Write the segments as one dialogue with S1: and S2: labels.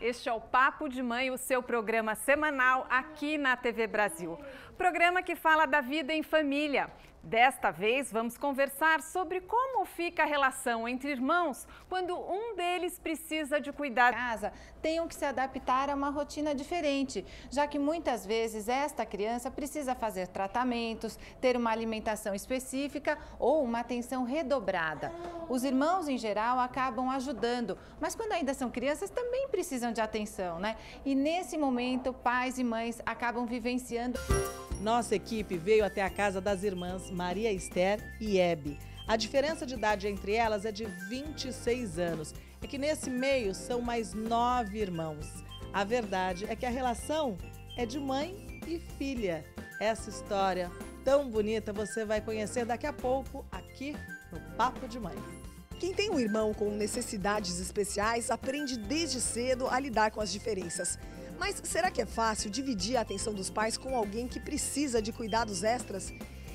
S1: este é o Papo de Mãe, o seu programa semanal aqui na TV Brasil. Programa que fala da vida em família. Desta vez, vamos conversar sobre como fica a relação entre irmãos quando um deles precisa de cuidar.
S2: Casa tenham que se adaptar a uma rotina diferente, já que muitas vezes esta criança precisa fazer tratamentos, ter uma alimentação específica ou uma atenção redobrada. Os irmãos, em geral, acabam ajudando, mas quando ainda são crianças também precisam de atenção, né? E nesse momento, pais e mães acabam vivenciando.
S3: Nossa equipe veio até a casa das irmãs Maria Esther e Hebe. A diferença de idade entre elas é de 26 anos. É que nesse meio são mais 9 irmãos. A verdade é que a relação é de mãe e filha. Essa história tão bonita você vai conhecer daqui a pouco aqui no Papo de Mãe.
S4: Quem tem um irmão com necessidades especiais aprende desde cedo a lidar com as diferenças. Mas será que é fácil dividir a atenção dos pais com alguém que precisa de cuidados extras?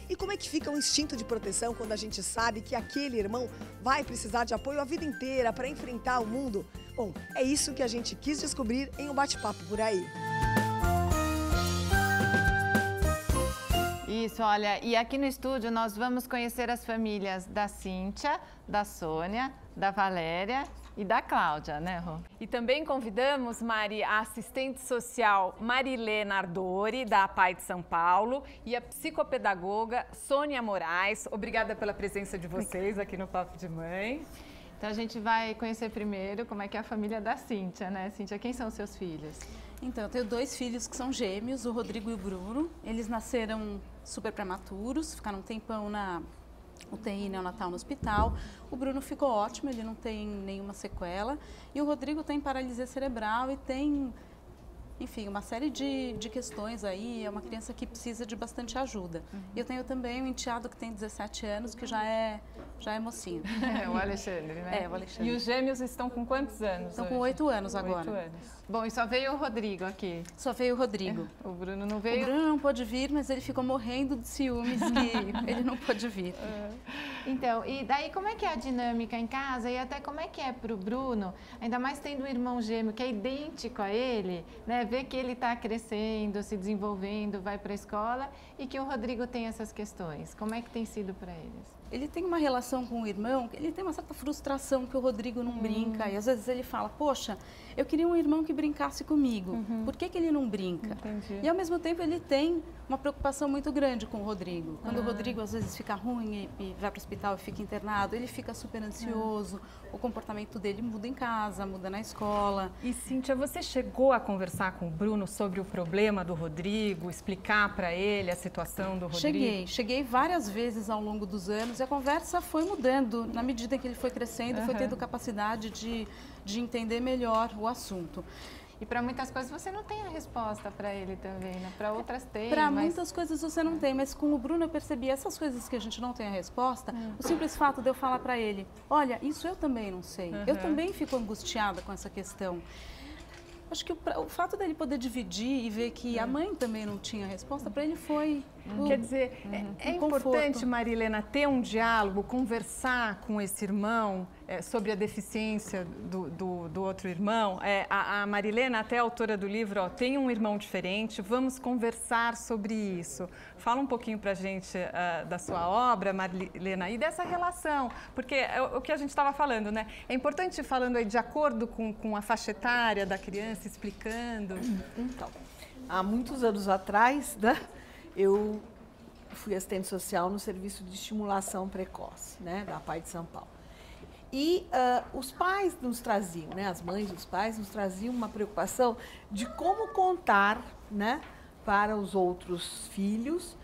S4: E como é que fica o instinto de proteção quando a gente sabe que aquele irmão vai precisar de apoio a vida inteira para enfrentar o mundo? Bom, é isso que a gente quis descobrir em um bate-papo por aí.
S2: Isso, olha, e aqui no estúdio nós vamos conhecer as famílias da Cíntia, da Sônia, da Valéria e da Cláudia, né, Rô?
S1: E também convidamos, Mari, a assistente social Marilena Ardori, da APAI de São Paulo, e a psicopedagoga Sônia Moraes. Obrigada pela presença de vocês aqui no Papo de Mãe.
S2: Então a gente vai conhecer primeiro como é que é a família da Cíntia, né? Cíntia, quem são os seus filhos?
S5: Então, eu tenho 2 filhos que são gêmeos, o Rodrigo e o Bruno. Eles nasceram super prematuros, ficaram um tempão na UTI neonatal no hospital. O Bruno ficou ótimo, ele não tem nenhuma sequela. E o Rodrigo tem paralisia cerebral e tem, enfim, uma série de questões aí. É uma criança que precisa de bastante ajuda. E eu tenho também um enteado que tem 17 anos, que já é mocinho.
S2: É o Alexandre, né?
S5: É, o Alexandre.
S1: E os gêmeos estão com quantos anos?
S5: Estão
S1: hoje?
S5: com 8 anos agora.
S1: 8 anos.
S2: Bom, e só veio o Rodrigo aqui.
S5: Só veio o Rodrigo.
S2: O Bruno não
S5: O
S2: veio?
S5: Bruno não pôde vir, mas ele ficou morrendo de ciúmes que ele não pôde vir.
S2: Então, e daí como é que é a dinâmica em casa e até como é que é pro Bruno, ainda mais tendo um irmão gêmeo que é idêntico a ele, né? Ver que ele está crescendo, se desenvolvendo, vai para a escola e que o Rodrigo tem essas questões. Como é que tem sido para eles?
S5: Ele tem uma relação com o irmão, ele tem uma certa frustração que o Rodrigo não brinca. E às vezes ele fala, poxa, eu queria um irmão que brincasse comigo. Por que ele não brinca?
S1: Entendi.
S5: E ao mesmo tempo ele tem uma preocupação muito grande com o Rodrigo. Quando o Rodrigo às vezes fica ruim e vai para o hospital e fica internado, ele fica super ansioso. O comportamento dele muda em casa, muda na escola.
S1: E Cíntia, você chegou a conversar com o Bruno sobre o problema do Rodrigo, explicar para ele a situação do Rodrigo?
S5: Cheguei várias vezes ao longo dos anos e a conversa foi mudando na medida que ele foi crescendo, foi tendo capacidade de entender melhor o assunto.
S2: E para muitas coisas você não tem a resposta para ele também, né? Para outras tem,
S5: Para
S2: mas...
S5: muitas coisas você não tem, mas com o Bruno eu percebi essas coisas que a gente não tem a resposta, o simples fato de eu falar para ele, olha, isso eu também não sei, eu também fico angustiada com essa questão. Acho que o fato dele poder dividir e ver que a mãe também não tinha resposta, para ele foi...
S1: Quer dizer, é importante, Marilena, ter um diálogo, conversar com esse irmão sobre a deficiência do outro irmão. A Marilena, até autora do livro, tem um irmão diferente, vamos conversar sobre isso. Fala um pouquinho pra gente da sua obra, Marilena, e dessa relação, porque é o que a gente estava falando, né? É importante ir falando aí de acordo com a faixa etária da criança, explicando.
S6: Então, há muitos anos atrás, né? Eu fui assistente social no serviço de estimulação precoce, né, da APAI de São Paulo. E os pais nos traziam, né, as mães e os pais nos traziam uma preocupação de como contar, né, para os outros filhos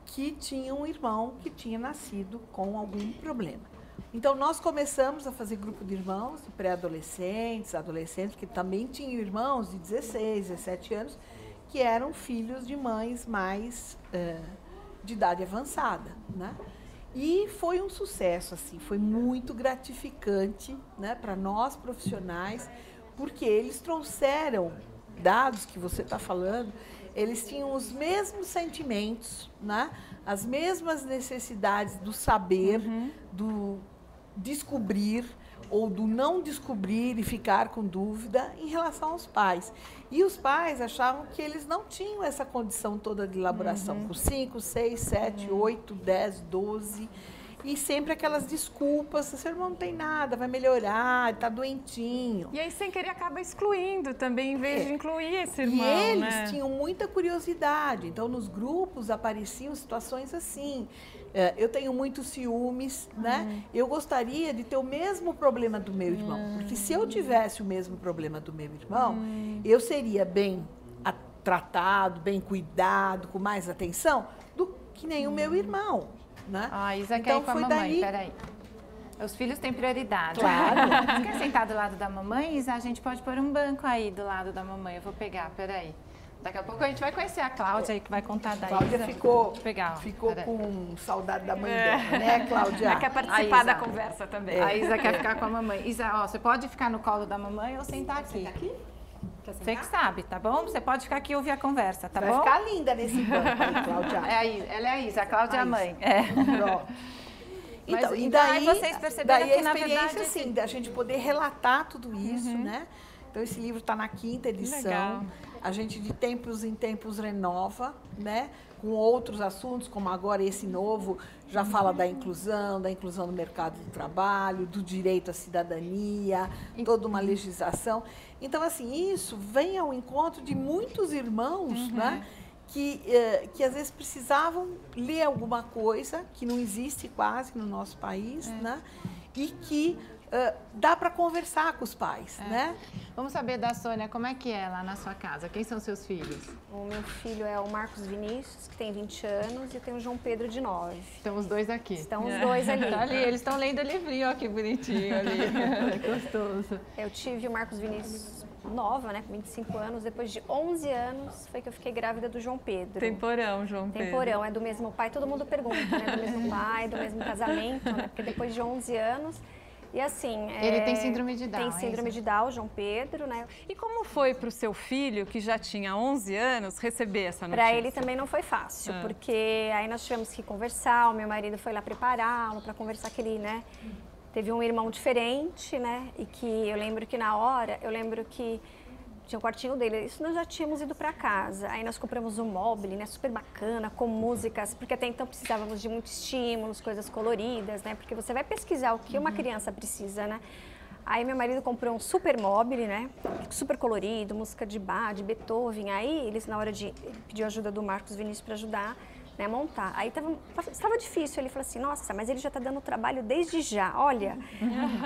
S6: que tinham um irmão que tinha nascido com algum problema. Então, nós começamos a fazer grupo de irmãos, de pré-adolescentes, adolescentes, que também tinham irmãos de 16, 17 anos, que eram filhos de mães mais de idade avançada, né? E foi um sucesso, assim, foi muito gratificante, né, para nós profissionais, porque eles trouxeram dados que você está falando, eles tinham os mesmos sentimentos, né, as mesmas necessidades do saber, do descobrir, ou do não descobrir e ficar com dúvida em relação aos pais. E os pais achavam que eles não tinham essa condição toda de elaboração, com 5, 6, 7, 8, 10, 12... E sempre aquelas desculpas, seu irmão não tem nada, vai melhorar, está doentinho.
S1: E aí, sem querer, acaba excluindo também, em vez de incluir esse irmão,
S6: E eles tinham muita curiosidade, então nos grupos apareciam situações assim. Eu tenho muitos ciúmes, né? Eu gostaria de ter o mesmo problema do meu irmão, porque se eu tivesse o mesmo problema do meu irmão, eu seria bem tratado, bem cuidado, com mais atenção, do que nem o meu irmão. Né?
S2: Ah, Isa quer ir com a mamãe, peraí. Os filhos têm prioridade.
S6: Claro.
S2: Você quer sentar do lado da mamãe, Isa? A gente pode pôr um banco aí do lado da mamãe. Eu vou pegar, peraí. Daqui a pouco a gente vai conhecer a Cláudia aí, que vai contar da Isa.
S6: Cláudia ficou
S2: peraí.
S6: com saudade da mãe dela, né, Cláudia?
S1: Ela quer participar da conversa também.
S2: A Isa quer ficar com a mamãe. Isa, ó, você pode ficar no colo da mamãe ou sentar aqui.
S6: Senta aqui?
S2: Você que sabe, tá bom? Você pode ficar aqui e ouvir a conversa, tá bom?
S6: Vai ficar linda nesse banco aí, Cláudia.
S2: Ela é a Isa, a Cláudia é a mãe.
S6: Pronto.
S2: Então, e daí vocês perceberam
S6: que,
S2: na
S6: experiência,
S2: verdade,
S6: assim, da gente poder relatar tudo isso, né? Então, esse livro está na 5ª edição.
S1: Legal.
S6: A gente, de tempos em tempos, renova, né? Com outros assuntos, como agora esse novo, já fala da inclusão no mercado do trabalho, do direito à cidadania, toda uma legislação. Então, assim, isso vem ao encontro de muitos irmãos, né? Que às vezes precisavam ler alguma coisa que não existe quase no nosso país, né? E que dá para conversar com os pais, né?
S2: Vamos saber da Sônia, como é que é lá na sua casa? Quem são seus filhos?
S7: O meu filho é o Marcos Vinícius, que tem 20 anos, e tem o João Pedro, de 9.
S2: Estão os dois aqui.
S7: Estão os dois ali.
S2: Tá ali, eles estão lendo o livrinho, ó, que bonitinho ali. Gostoso.
S7: Eu tive o Marcos Vinícius nova, né, com 25 anos. Depois de 11 anos, foi que eu fiquei grávida do João Pedro.
S1: Temporão, João Pedro.
S7: Temporão, é do mesmo pai. Todo mundo pergunta, né? Do mesmo pai, do mesmo casamento, né? Porque depois de 11 anos... E assim...
S2: Ele tem síndrome de Down.
S7: Tem síndrome de Down, João Pedro, né?
S1: E como foi para o seu filho, que já tinha 11 anos, receber essa notícia?
S7: Para ele também não foi fácil, porque aí nós tivemos que conversar, o meu marido foi lá prepará-lo para conversar, que ele, né? Teve um irmão diferente, né? E que eu lembro que na hora, tinha o quartinho dele, isso nós já tínhamos ido para casa. Aí nós compramos um móvel, né, super bacana, com músicas, porque até então precisávamos de muitos estímulos, coisas coloridas, né? Porque você vai pesquisar o que uma criança precisa, né? Aí meu marido comprou um super móvel, né? Super colorido, música de Bach, de Beethoven. Aí eles, na hora de pedir ajuda do Marcos Vinícius para ajudar, né, a montar. Aí estava difícil, ele falou assim, nossa, mas ele já está dando trabalho desde já, olha.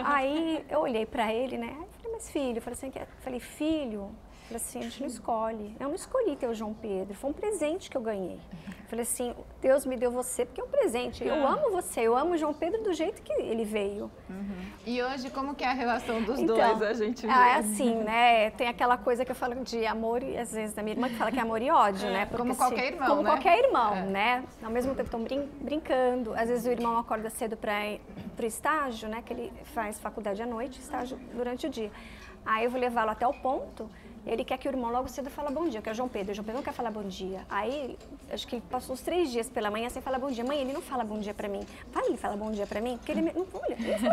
S7: Aí eu olhei para ele, né? Aí falei, mas filho, filho, assim, a gente não escolhe. Eu não escolhi ter o João Pedro, foi um presente que eu ganhei. Falei assim, Deus me deu você porque é um presente. Eu amo você, eu amo o João Pedro do jeito que ele veio.
S2: E hoje, como que é a relação dos
S7: Então,
S2: dois, a gente vê?
S7: É assim, né? Tem aquela coisa que eu falo de amor, e às vezes da minha irmã que fala que é amor e ódio, né? Porque,
S2: como qualquer irmão,
S7: como
S2: né?
S7: qualquer irmão, né? Ao mesmo tempo estão brincando. Às vezes o irmão acorda cedo para ir pro estágio, né? Que ele faz faculdade à noite, estágio durante o dia. Aí eu vou levá-lo até o ponto. Ele quer que o irmão logo cedo fala bom dia, que é o João Pedro. O João Pedro não quer falar bom dia. Aí, acho que ele passou uns 3 dias pela manhã sem falar bom dia. Mãe, ele não fala bom dia pra mim. Vai ele fala bom dia pra mim? Porque ele não fala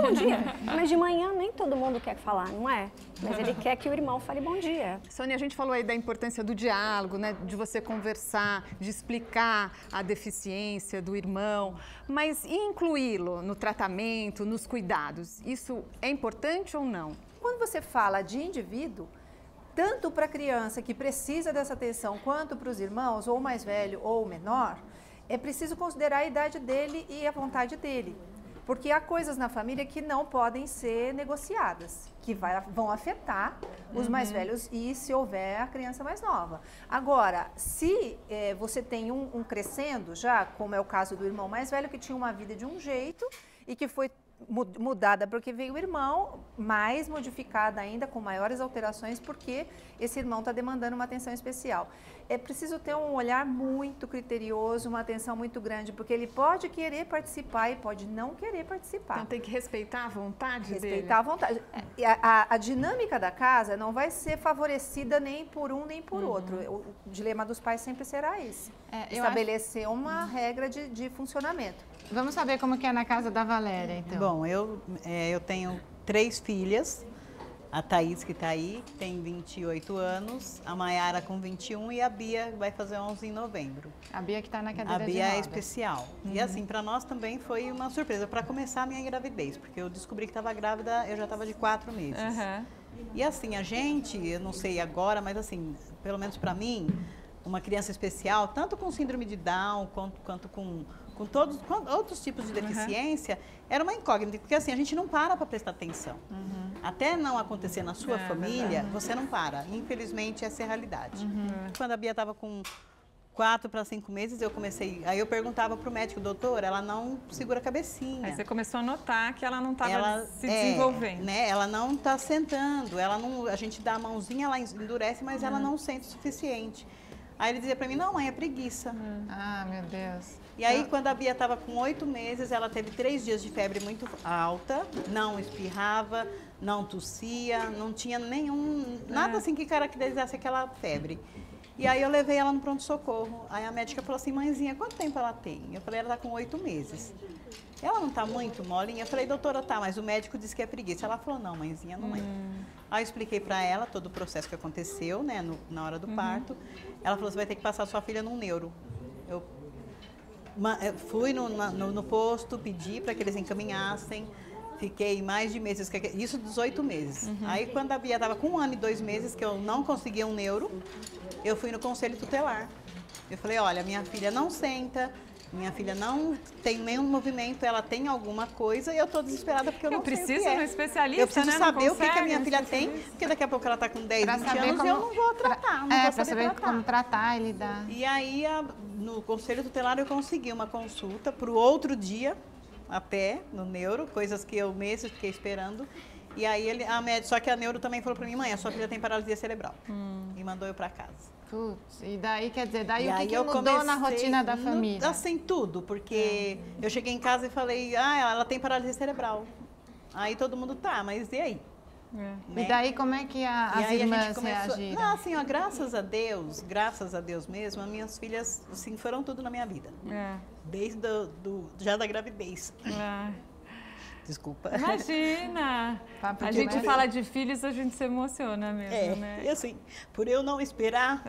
S7: bom dia. Mas de manhã nem todo mundo quer falar, não é? Mas ele quer que o irmão fale bom dia.
S1: Sônia, a gente falou aí da importância do diálogo, né? De você conversar, de explicar a deficiência do irmão. Mas e incluí-lo no tratamento, nos cuidados? Isso é importante ou não?
S8: Quando você fala de indivíduo, tanto para a criança que precisa dessa atenção, quanto para os irmãos, ou o mais velho ou o menor, é preciso considerar a idade dele e a vontade dele. Porque há coisas na família que não podem ser negociadas, que vão afetar os mais velhos e se houver a criança mais nova. Agora, se você tem um crescendo já, como é o caso do irmão mais velho, que tinha uma vida de um jeito e que foi mudada porque veio o irmão, mais modificada ainda, com maiores alterações, porque esse irmão está demandando uma atenção especial. É preciso ter um olhar muito criterioso, uma atenção muito grande, porque ele pode querer participar e pode não querer participar.
S1: Então tem que respeitar a vontade dele.
S8: Respeitar a vontade. A dinâmica da casa não vai ser favorecida nem por um nem por outro. O dilema dos pais sempre será esse. Estabelecer uma regra de funcionamento.
S2: Vamos saber como que é na casa da Valéria, então.
S9: Bom, eu tenho 3 filhas. A Thaís, que está aí, tem 28 anos, a Maiara com 21 e a Bia vai fazer 11 em novembro.
S2: A Bia que está na cadeira
S9: de rodas. A Bia é especial.
S2: Uhum.
S9: E assim, para nós também foi uma surpresa, para começar a minha gravidez, porque eu descobri que estava grávida, eu já estava de 4 meses.
S1: Uhum.
S9: E assim, a gente, eu não sei agora, mas assim, pelo menos para mim, uma criança especial, tanto com síndrome de Down, quanto com todos outros tipos de deficiência, era uma incógnita, porque assim, a gente não para prestar atenção. Até não acontecer na sua família, você não para. Infelizmente, essa é a realidade. Quando a Bia estava com 4 para 5 meses, eu comecei... Aí eu perguntava para o médico, doutor, ela não segura a cabecinha.
S1: Aí você começou a notar que ela não estava se desenvolvendo.
S9: Né, ela não está sentando, a gente dá a mãozinha, ela endurece, mas ela não sente o suficiente. Aí ele dizia para mim, não, mãe, é preguiça.
S2: Ah, meu Deus.
S9: E aí, quando a Bia estava com 8 meses, ela teve 3 dias de febre muito alta, não espirrava, não tossia, não tinha nada assim que caracterizasse aquela febre. E aí eu levei ela no pronto-socorro. Aí a médica falou assim, mãezinha, quanto tempo ela tem? Eu falei, ela está com 8 meses. Ela não está muito molinha? Eu falei, doutora, tá, mas o médico disse que é preguiça. Ela falou, não, mãezinha, não é. Aí eu expliquei para ela todo o processo que aconteceu, né, na hora do parto. Ela falou, você vai ter que passar sua filha num neuro. Eu fui no posto, pedi para que eles encaminhassem. Fiquei mais de meses, isso 18 meses. Aí quando a Bia estava com 1 ano e 2 meses, que eu não conseguia um neuro, eu fui no conselho tutelar. Eu falei, olha, minha filha não senta, minha filha não tem nenhum movimento, ela tem alguma coisa e eu estou desesperada porque eu não sei o que é.
S1: Eu preciso de um especialista,
S9: eu preciso saber o que a minha
S1: consegue,
S9: filha tem, porque daqui a pouco ela está com 10,
S2: Pra
S9: 20
S2: saber
S9: anos e eu não vou tratar, não vou saber tratar.
S2: Como tratar e lidar.
S9: E aí, no conselho tutelar, eu consegui uma consulta para o outro dia, a pé, no neuro, coisas que eu mesmo fiquei esperando. E aí, só que a neuro também falou para mim, mãe, a sua filha tem paralisia cerebral. E mandou eu para casa.
S2: Putz, e daí, quer dizer, daí
S9: e
S2: o que mudou na rotina da família?
S9: Assim, tudo, porque eu cheguei em casa e falei, ela tem paralisia cerebral. Aí todo mundo, tá, mas e aí?
S2: Né? E daí como é que as irmãs reagiram?
S9: Não, assim, ó, graças a Deus mesmo, as minhas filhas, assim, foram tudo na minha vida. Desde já da gravidez. Desculpa.
S1: Imagina! A gente fala de filhos, a gente se emociona mesmo, né?
S9: E assim, por eu não esperar,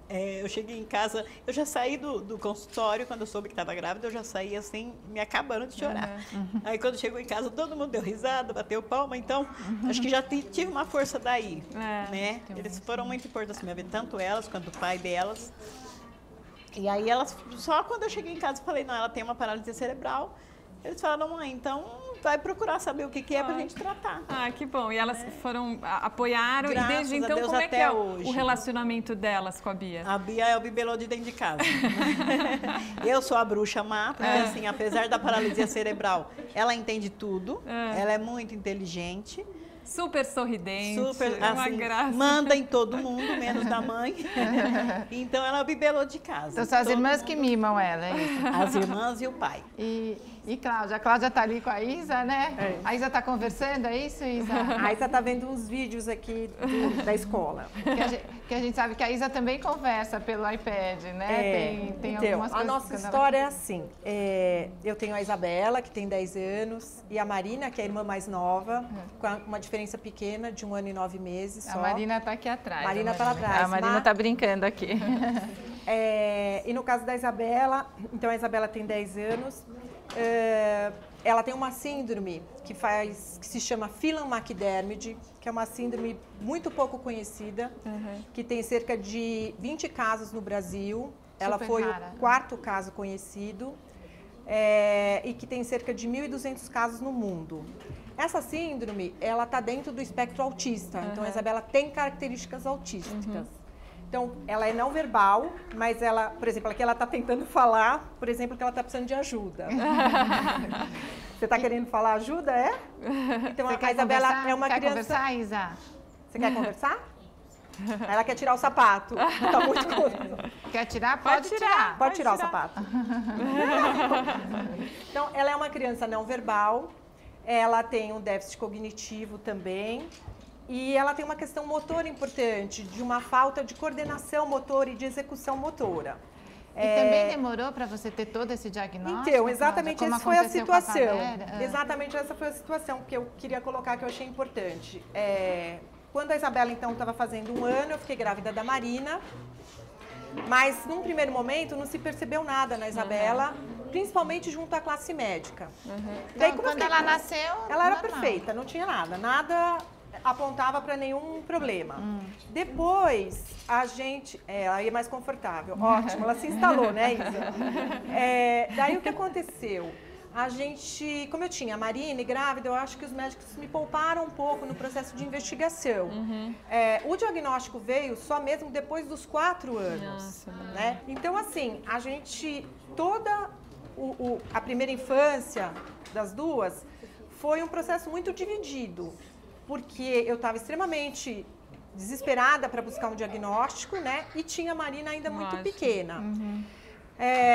S9: eu cheguei em casa, eu já saí do consultório, quando eu soube que estava grávida, eu já saí assim, me acabando de chorar. Aí quando chegou em casa, todo mundo deu risada, bateu palma, então acho que já tive uma força daí, né? Eles foram muito importantes na minha vida, tanto elas quanto o pai delas. E aí só quando eu cheguei em casa, eu falei, não, ela tem uma paralisia cerebral. Eles falaram, mãe, então vai procurar saber o que é pra gente tratar.
S1: Ah, que bom. E elas apoiaram.
S9: Graças
S1: e desde então, como é que é o relacionamento delas com a Bia?
S9: A Bia é o bibelô de dentro de casa. Eu sou a bruxa má, porque assim, apesar da paralisia cerebral, ela entende tudo. Ela é muito inteligente.
S1: Super sorridente,
S9: uma graça. Manda em todo mundo, menos da mãe. Então, ela é o bibelô de casa.
S2: Então, são as irmãs que mimam ela, é isso?
S9: As irmãs e o pai.
S2: E Cláudia? A Cláudia está ali com a Isa, né? A Isa está conversando, é isso, Isa?
S10: A Isa está vendo uns vídeos aqui da escola.
S2: Que a gente sabe que a Isa também conversa pelo iPad, né? Tem
S10: então,
S2: algumas coisas.
S10: A nossa história é assim. Eu tenho a Isabela, que tem 10 anos, e a Marina, que é a irmã mais nova, com uma diferença pequena de 1 ano e 9 meses só.
S2: A Marina está aqui atrás.
S10: Marina está lá atrás.
S2: A Marina está brincando aqui.
S10: E no caso da Isabela, então a Isabela tem 10 anos, ela tem uma síndrome que se chama Phelan-McDermid, que é uma síndrome muito pouco conhecida, que tem cerca de 20 casos no Brasil. Ela foi o 4º caso conhecido e que tem cerca de 1.200 casos no mundo. Essa síndrome, ela está dentro do espectro autista, então a Isabela tem características autísticas. Então, ela é não verbal, mas ela, por exemplo, aqui ela está tentando falar, por exemplo, que ela está precisando de ajuda. Você está querendo falar ajuda, é? Então, a Isabela é uma criança...
S2: Quer conversar, Isa?
S10: Você quer conversar? Ela quer tirar o sapato. Está muito curiosa.
S2: Quer tirar? Pode tirar.
S10: Pode tirar o sapato. Então, ela é uma criança não verbal, ela tem um déficit cognitivo também, e ela tem uma questão motora importante, de uma falta de coordenação motora e de execução motora.
S2: E também demorou para você ter todo esse diagnóstico?
S10: Então, exatamente essa foi a situação.
S2: Exatamente
S10: essa foi a situação que eu queria colocar, que eu achei importante. Quando a Isabela, então, estava fazendo 1 ano, eu fiquei grávida da Marina. Mas, num primeiro momento, não se percebeu nada na Isabela, principalmente junto à classe médica.
S2: Daí, quando ela nasceu...
S10: Ela era perfeita, não tinha nada apontava para nenhum problema. Depois, a gente... aí é mais confortável. Ótimo, ela se instalou, né, Isa? Daí, o que aconteceu? A gente, como eu tinha a Marina e grávida, eu acho que os médicos me pouparam um pouco no processo de investigação. O diagnóstico veio só mesmo depois dos 4 anos. Nossa, né? Então, assim, a gente, toda a primeira infância das duas foi um processo muito dividido, porque eu estava extremamente desesperada para buscar um diagnóstico, né? E tinha a Marina ainda muito pequena.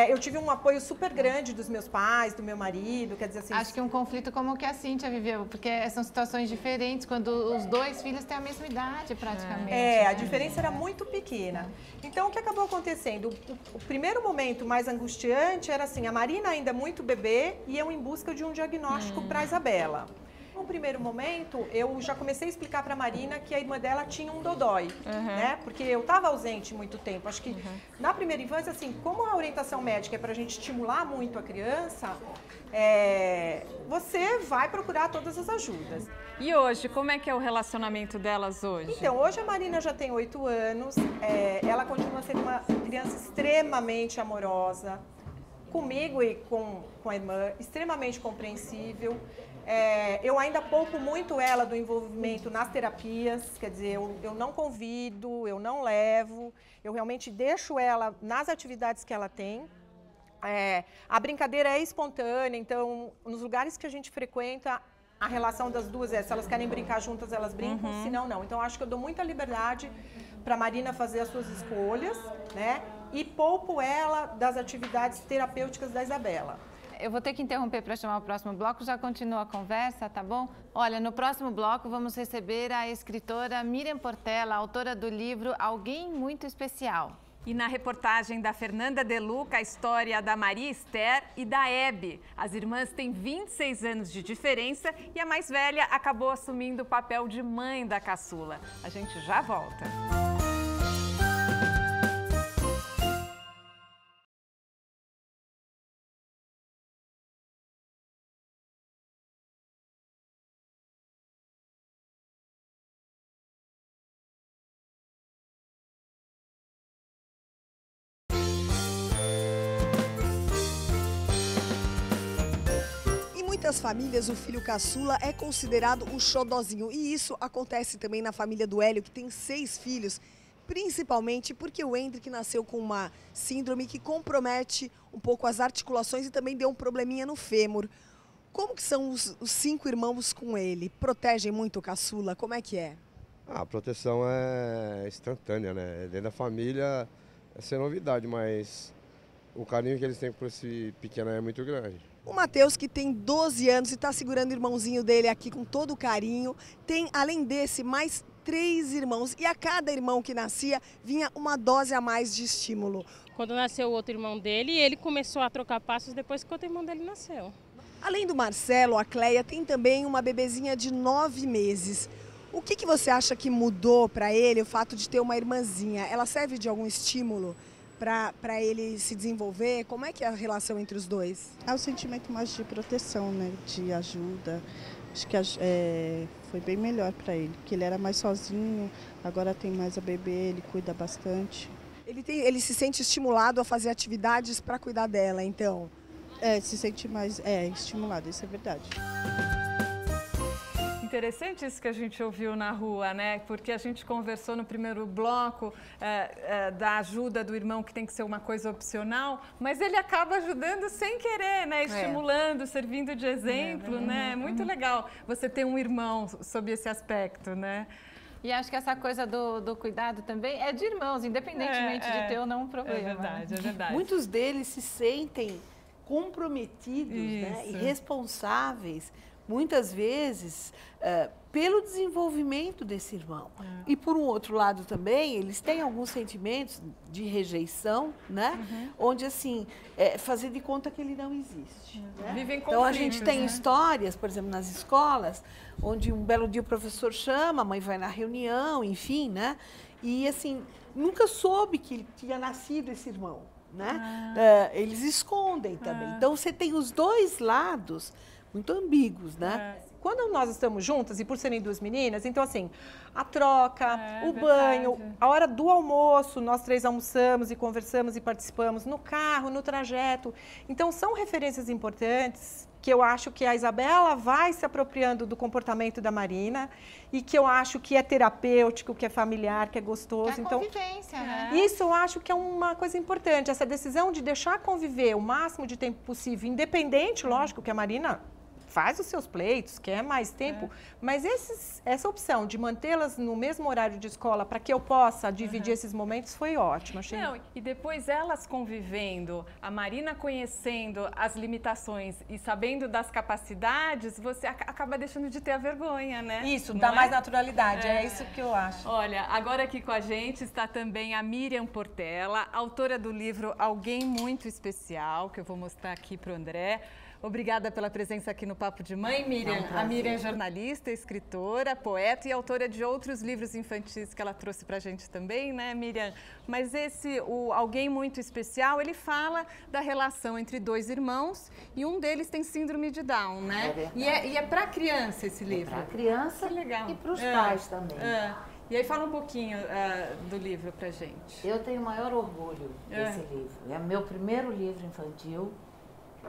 S10: Eu tive um apoio super grande dos meus pais, do meu marido, quer dizer assim...
S2: Acho que um conflito como o que a Cíntia viveu, porque são situações diferentes quando os 2 filhos têm a mesma idade praticamente.
S10: A diferença era muito pequena. Então, o que acabou acontecendo? O primeiro momento mais angustiante era assim, a Marina ainda muito bebê e eu em busca de um diagnóstico para a Isabela. No primeiro momento, eu já comecei a explicar para a Marina que a irmã dela tinha um dodói, né? Porque eu estava ausente muito tempo. Acho que na primeira infância, assim, como a orientação médica é para a gente estimular muito a criança, você vai procurar todas as ajudas.
S1: E hoje, como é que é o relacionamento delas hoje?
S10: Então, hoje a Marina já tem 8 anos, ela continua sendo uma criança extremamente amorosa, comigo e com a irmã, extremamente compreensível. Eu ainda poupo muito ela do envolvimento nas terapias, quer dizer, eu não convido, eu não levo, eu realmente deixo ela nas atividades que ela tem. A brincadeira é espontânea, então, nos lugares que a gente frequenta, a relação das duas se elas querem brincar juntas, elas brincam, senão não. Então, acho que eu dou muita liberdade para a Marina fazer as suas escolhas, né? E poupo ela das atividades terapêuticas da Isabela.
S2: Eu vou ter que interromper para chamar o próximo bloco, já continua a conversa, tá bom? Olha, no próximo bloco vamos receber a escritora Miriam Portela, autora do livro Alguém Muito Especial.
S1: E na reportagem da Fernanda De Luca, a história da Maria Esther e da Hebe. As irmãs têm 26 anos de diferença e a mais velha acabou assumindo o papel de mãe da caçula. A gente já volta.
S4: muitas famílias, o filho caçula é considerado o xodozinho. E isso acontece também na família do Hélio, que tem 6 filhos, principalmente porque o Hendrik nasceu com uma síndrome que compromete um pouco as articulações e também deu um probleminha no fêmur. Como que são os 5 irmãos com ele? Protegem muito o caçula? Como é que é?
S11: A proteção é instantânea, né? Dentro da família é sem novidade, mas o carinho que eles têm por esse pequeno é muito grande.
S4: O Matheus, que tem 12 anos e está segurando o irmãozinho dele aqui com todo o carinho, tem, além desse, mais 3 irmãos. E a cada irmão que nascia, vinha uma dose a mais de estímulo.
S12: Quando nasceu o outro irmão dele, ele começou a trocar passos depois que o outro irmão dele nasceu.
S4: Além do Marcelo, a Cleia tem também uma bebezinha de 9 meses. O que você acha que mudou para ele o fato de ter uma irmãzinha? Ela serve de algum estímulo para ele se desenvolver? Como é que é a relação entre os dois?
S13: É o sentimento mais de proteção, né? De ajuda. Acho que foi bem melhor para ele, porque ele era mais sozinho, agora tem mais a bebê, ele cuida bastante.
S4: Ele se sente estimulado a fazer atividades para cuidar dela, então?
S13: Se sente mais estimulado, isso é verdade.
S1: Interessante isso que a gente ouviu na rua, né? Porque a gente conversou no primeiro bloco da ajuda do irmão, que tem que ser uma coisa opcional, mas ele acaba ajudando sem querer, né? Estimulando, servindo de exemplo, né? Muito legal você ter um irmão sob esse aspecto, né?
S2: E acho que essa coisa do cuidado também é de irmãos, independentemente de ter ou não um problema.
S1: É verdade, é verdade.
S6: Muitos deles se sentem comprometidos, né, e responsáveis, muitas vezes, pelo desenvolvimento desse irmão. E, por um outro lado também, eles têm alguns sentimentos de rejeição, né? Onde, assim, fazer de conta que ele não existe. Né?
S1: Vivem
S6: então, a gente tem
S1: né?
S6: histórias, por exemplo, nas escolas, onde um belo dia o professor chama, a mãe vai na reunião, enfim, né? E, assim, nunca soube que tinha nascido esse irmão, né? Eles escondem também. Então, você tem os dois lados muito ambíguos, né?
S10: Quando nós estamos juntas, e por serem duas meninas, então assim, a troca, o banho, a hora do almoço, nós três almoçamos e conversamos e participamos no carro, no trajeto. Então são referências importantes que eu acho que a Isabela vai se apropriando do comportamento da Marina e que eu acho que é terapêutico, que é familiar, que é gostoso.
S2: Que é a convivência, né?
S10: Isso eu acho que é uma coisa importante, essa decisão de deixar conviver o máximo de tempo possível, independente, lógico, que a Marina faz os seus pleitos, quer mais tempo, mas essa opção de mantê-las no mesmo horário de escola para que eu possa dividir esses momentos foi ótima. Achei...
S1: Não, e depois elas convivendo, a Marina conhecendo as limitações e sabendo das capacidades, você acaba deixando de ter a vergonha, né?
S10: Isso, dá mais naturalidade, é isso que eu acho.
S1: Olha, agora aqui com a gente está também a Miriam Portela, autora do livro Alguém Muito Especial, que eu vou mostrar aqui para o André. Obrigada pela presença aqui no Papo de Mãe, Miriam. A Miriam é jornalista, escritora, poeta e autora de outros livros infantis que ela trouxe pra gente também, né, Miriam? Mas o Alguém Muito Especial, ele fala da relação entre dois irmãos e um deles tem síndrome de Down, né?
S14: É verdade.
S1: E é pra criança esse livro.
S14: Para criança e para os pais também.
S1: E aí fala um pouquinho do livro pra gente.
S14: Eu tenho o maior orgulho desse livro. É meu primeiro livro infantil.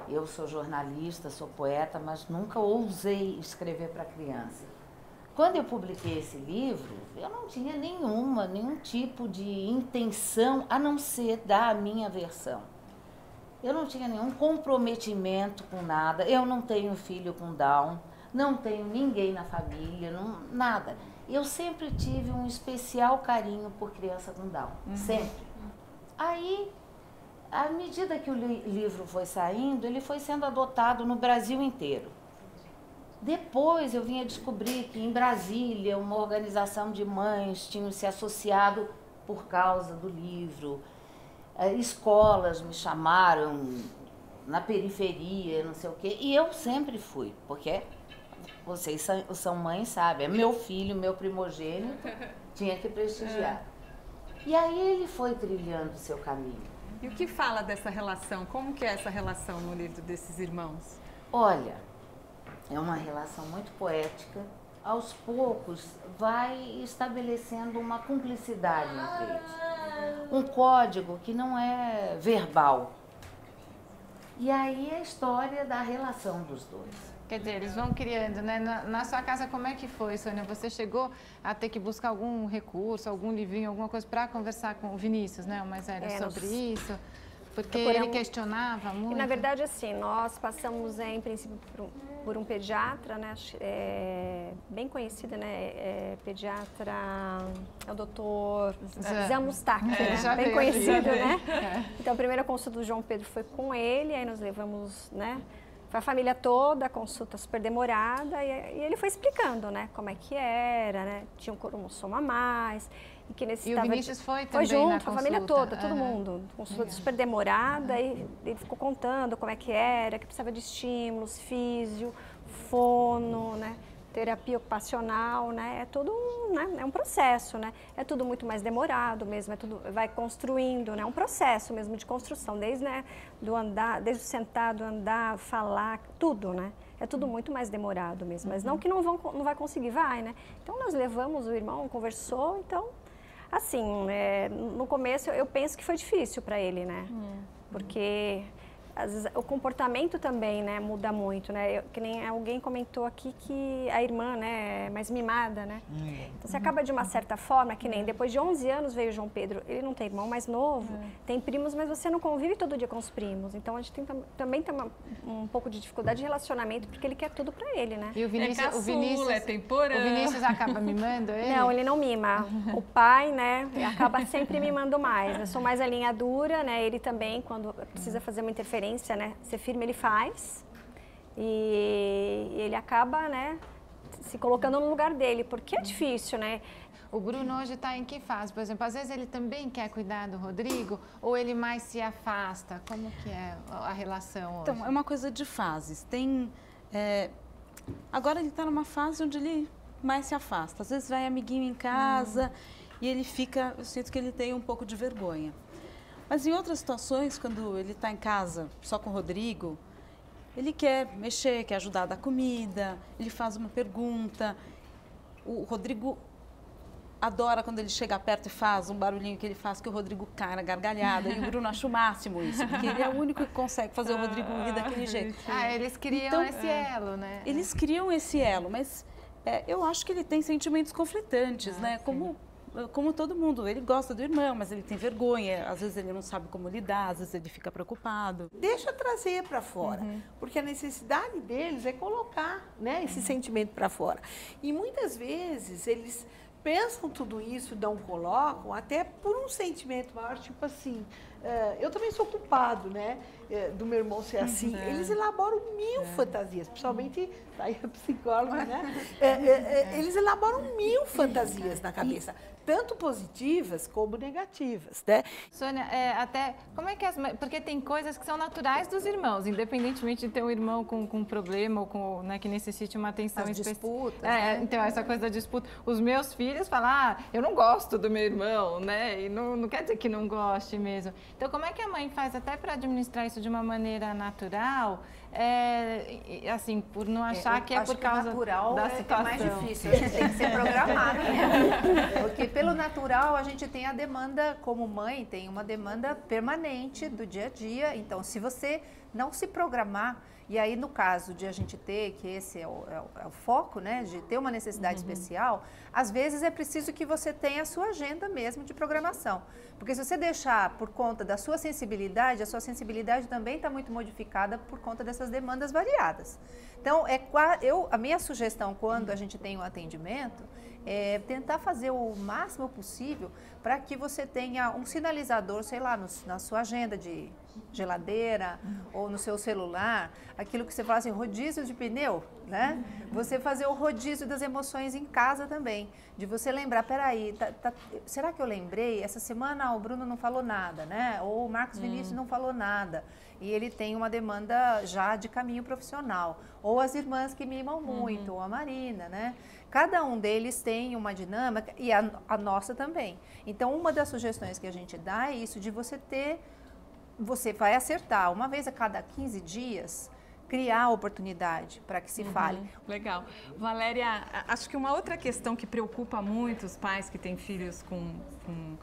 S14: Eu sou jornalista, sou poeta, mas nunca ousei escrever para criança. Quando eu publiquei esse livro, eu não tinha nenhum tipo de intenção a não ser dar a minha versão. Eu não tinha nenhum comprometimento com nada, eu não tenho filho com Down, não tenho ninguém na família, nada. Eu sempre tive um especial carinho por criança com Down, sempre. Aí, à medida que o livro foi saindo, ele foi sendo adotado no Brasil inteiro. Depois eu vim a descobrir que em Brasília uma organização de mães tinha se associado por causa do livro. Escolas me chamaram na periferia, não sei o quê, e eu sempre fui, porque vocês são mães, sabem, é meu filho, meu primogênito, tinha que prestigiar. E aí ele foi trilhando o seu caminho.
S1: E o que fala dessa relação? Como que é essa relação no livro desses irmãos?
S14: Olha, é uma relação muito poética. Aos poucos vai estabelecendo uma cumplicidade entre eles. Um código que não é verbal. E aí é a história da relação dos dois.
S2: Quer dizer, eles vão criando, né? Na sua casa, como é que foi, Sônia? Você chegou a ter que buscar algum recurso, algum livrinho, alguma coisa para conversar com o Vinícius, né? O mais velho, sobre isso? Porque ele questionava muito.
S7: E, na verdade, assim, nós passamos, em princípio, por um pediatra, né? Bem conhecido, né? Pediatra, é o doutor Zé Mustak, né? Bem conhecido, né? Então, a primeira consulta do João Pedro foi com ele, aí nós levamos, né? Foi a família toda, a consulta super demorada, e ele foi explicando, né, como é que era, né, tinha um cromossomo a mais, e que necessitava...
S2: E o Vinícius foi também
S7: junto,
S2: na consulta?
S7: A família toda, todo mundo, consulta super demorada, e ele ficou contando como é que era, que precisava de estímulos, físio, fono, né, terapia ocupacional, né, é tudo é um processo, né, é tudo muito mais demorado mesmo, é tudo, vai construindo, né, é um processo mesmo de construção, desde, né, do andar, desde o sentado, andar, falar, tudo, né, é tudo muito mais demorado mesmo, mas não que não vai conseguir, vai, né, então nós levamos, o irmão conversou, então, assim, no começo eu penso que foi difícil para ele, né, porque... Às vezes, o comportamento também, né, muda muito, né? Que nem alguém comentou aqui que a irmã, né, é mais mimada, né? Então, você acaba de uma certa forma, que nem depois de 11 anos veio o João Pedro, ele não tem irmão mais novo, tem primos, mas você não convive todo dia com os primos. Então, a gente também tem um pouco de dificuldade de relacionamento, porque ele quer tudo pra ele, né?
S2: E o Vinícius,
S1: é caçula, é temporã.
S2: O Vinícius acaba mimando ele?
S7: Não, ele não mima. O pai, né, acaba sempre mimando mais. Eu sou mais a linha dura, né? Ele também, quando precisa fazer uma interferência, né, ser firme, ele faz, e ele acaba, né, se colocando no lugar dele, porque é difícil, né?
S2: O Bruno hoje está em que fase? Por exemplo, às vezes ele também quer cuidar do Rodrigo ou ele mais se afasta? Como que é a relação hoje?
S5: Então, é uma coisa de fases. Agora ele está numa fase onde ele mais se afasta. Às vezes vai amiguinho em casa e ele fica, eu sinto que ele tem um pouco de vergonha. Mas em outras situações, quando ele está em casa só com o Rodrigo, ele quer mexer, quer ajudar a dar comida, ele faz uma pergunta. O Rodrigo adora quando ele chega perto e faz um barulhinho que ele faz, que o Rodrigo cai na gargalhada. E o Bruno acha o máximo isso, porque ele é o único que consegue fazer o Rodrigo rir daquele jeito.
S2: Eles criam esse elo, né?
S5: Eles criam esse elo, mas eu acho que ele tem sentimentos conflitantes, né? Como todo mundo. Ele gosta do irmão, mas ele tem vergonha. Às vezes ele não sabe como lidar, às vezes ele fica preocupado.
S6: Deixa trazer para fora, porque a necessidade deles é colocar, né, esse sentimento para fora. E muitas vezes eles pensam tudo isso, não colocam, até por um sentimento maior, tipo assim, eu também sou culpado, né, do meu irmão ser assim. Eles elaboram mil fantasias, principalmente, aí a psicóloga, né, eles elaboram mil fantasias na cabeça, tanto positivas como negativas, né?
S2: Sônia, até, como é que porque tem coisas que são naturais dos irmãos, independentemente de ter um irmão com um problema ou com, né, que necessite uma atenção específica.
S8: Disputas, né?
S2: Então, essa coisa da disputa. Os meus filhos falam, eu não gosto do meu irmão, né? E não quer dizer que não goste mesmo. Então, como é que a mãe faz até para administrar isso de uma maneira natural? Assim, por não achar que é por causa da situação.
S8: É mais difícil, a gente tem que ser programado. Porque pelo natural a gente tem a demanda, como mãe, tem uma demanda permanente do dia a dia. Então, se você não se programar, e aí no caso de a gente ter, que esse é o foco, né, de ter uma necessidade especial, às vezes é preciso que você tenha a sua agenda mesmo de programação. Porque se você deixar por conta da sua sensibilidade, a sua sensibilidade também está muito modificada por conta dessas demandas variadas. Então, a minha sugestão quando a gente tem um atendimento é tentar fazer o máximo possível para que você tenha um sinalizador, sei lá, na sua agenda de geladeira ou no seu celular, aquilo que você fala assim, rodízio de pneu, né? Você fazer o rodízio das emoções em casa também, de você lembrar, peraí, será que eu lembrei? Essa semana o Bruno não falou nada, né? Ou o Marcos Vinícius não falou nada. E ele tem uma demanda já de caminho profissional. Ou as irmãs que mimam muito, ou a Marina, né? Cada um deles tem uma dinâmica e a nossa também. Então, uma das sugestões que a gente dá é isso, de você vai acertar uma vez a cada 15 dias, criar oportunidade para que se fale.
S1: Legal. Valéria, acho que uma outra questão que preocupa muito os pais que têm filhos com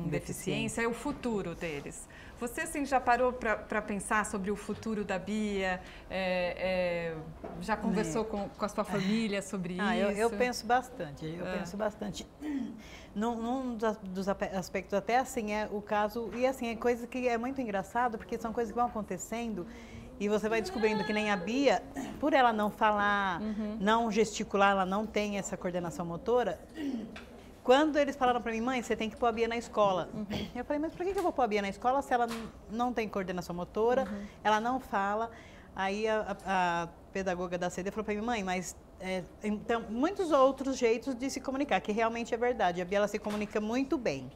S1: deficiência é o futuro deles. Você assim, já parou para pensar sobre o futuro da Bia? Já conversou com a sua família sobre isso?
S9: Eu penso bastante, penso bastante. Num dos aspectos até assim é o caso, e assim, é coisa que é muito engraçado, porque são coisas que vão acontecendo e você vai descobrindo que nem a Bia, por ela não falar, não gesticular, ela não tem essa coordenação motora. Quando eles falaram para mim, mãe, você tem que pôr a Bia na escola. Eu falei, mas por que eu vou pôr a Bia na escola se ela não tem coordenação motora, ela não fala? Aí a pedagoga da CD falou para mim, mãe, mas então, muitos outros jeitos de se comunicar, que realmente é verdade. A Bia, ela se comunica muito bem.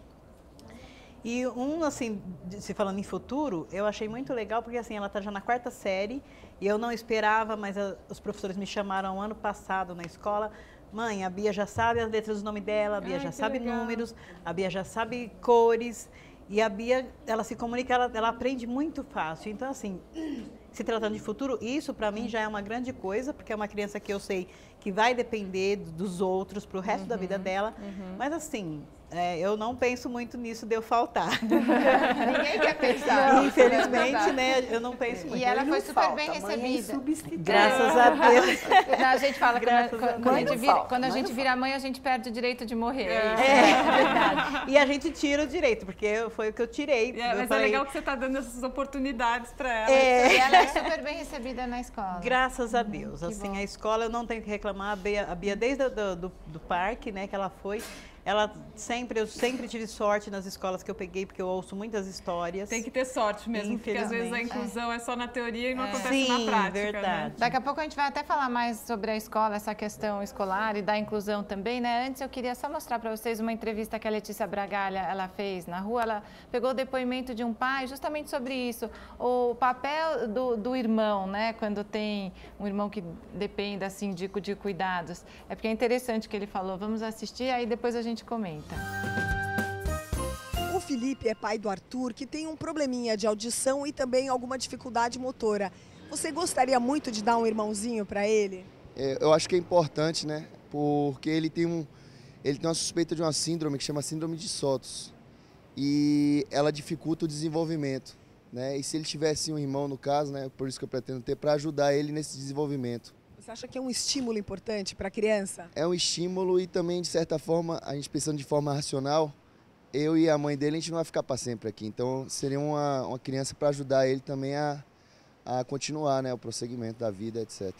S9: E assim, se falando em futuro, eu achei muito legal, porque assim, ela está já na 4ª série, e eu não esperava, mas os professores me chamaram ano passado na escola. Mãe, a Bia já sabe as letras do nome dela, a Bia já sabe números, a Bia já sabe cores. E a Bia, ela se comunica, ela aprende muito fácil. Então, assim, se tratando de futuro, isso para mim já é uma grande coisa, porque é uma criança que eu sei que vai depender dos outros para o resto da vida dela. Mas, assim, eu não penso muito nisso de eu faltar.
S2: Ninguém quer pensar.
S9: Não, infelizmente, né? Eu não penso muito.
S2: E ela foi super bem recebida.
S9: Graças a Deus.
S2: Não, a gente fala que quando a gente vira mãe, a gente perde o direito de morrer.
S9: É verdade. E a gente tira o direito, porque foi o que eu tirei.
S1: Mas é legal que você está dando essas oportunidades para ela.
S2: E ela é super bem recebida na escola.
S9: Graças a Deus. Assim, a escola eu não tenho que reclamar. A Bia desde do parque, né, que ela foi, eu sempre tive sorte nas escolas que eu peguei, porque eu ouço muitas histórias.
S1: Tem que ter sorte mesmo, porque às vezes a inclusão é só na teoria e não acontece
S9: Sim,
S1: na prática.
S9: Verdade.
S1: Né?
S2: Daqui a pouco a gente vai até falar mais sobre a escola, essa questão escolar e da inclusão também, né? Antes eu queria só mostrar para vocês uma entrevista que a Letícia Bragalha ela fez na rua. Ela pegou o depoimento de um pai justamente sobre isso, o papel do irmão, né? Quando tem um irmão que depende assim de cuidados. É porque é interessante o que ele falou. Vamos assistir, aí depois a gente comenta.
S4: O Felipe é pai do Arthur, que tem um probleminha de audição e também alguma dificuldade motora. Você gostaria muito de dar um irmãozinho para ele?
S15: Eu acho que é importante, né? Porque ele tem uma suspeita de uma síndrome que chama síndrome de Sotos. E ela dificulta o desenvolvimento, né? E se ele tivesse um irmão, no caso, né? Por isso que eu pretendo ter, para ajudar ele nesse desenvolvimento.
S4: Você acha que é um estímulo importante para a criança?
S15: É um estímulo e também, de certa forma, a gente pensando de forma racional, eu e a mãe dele, a gente não vai ficar para sempre aqui. Então, seria uma criança para ajudar ele também a continuar, né? O prosseguimento da vida, etc.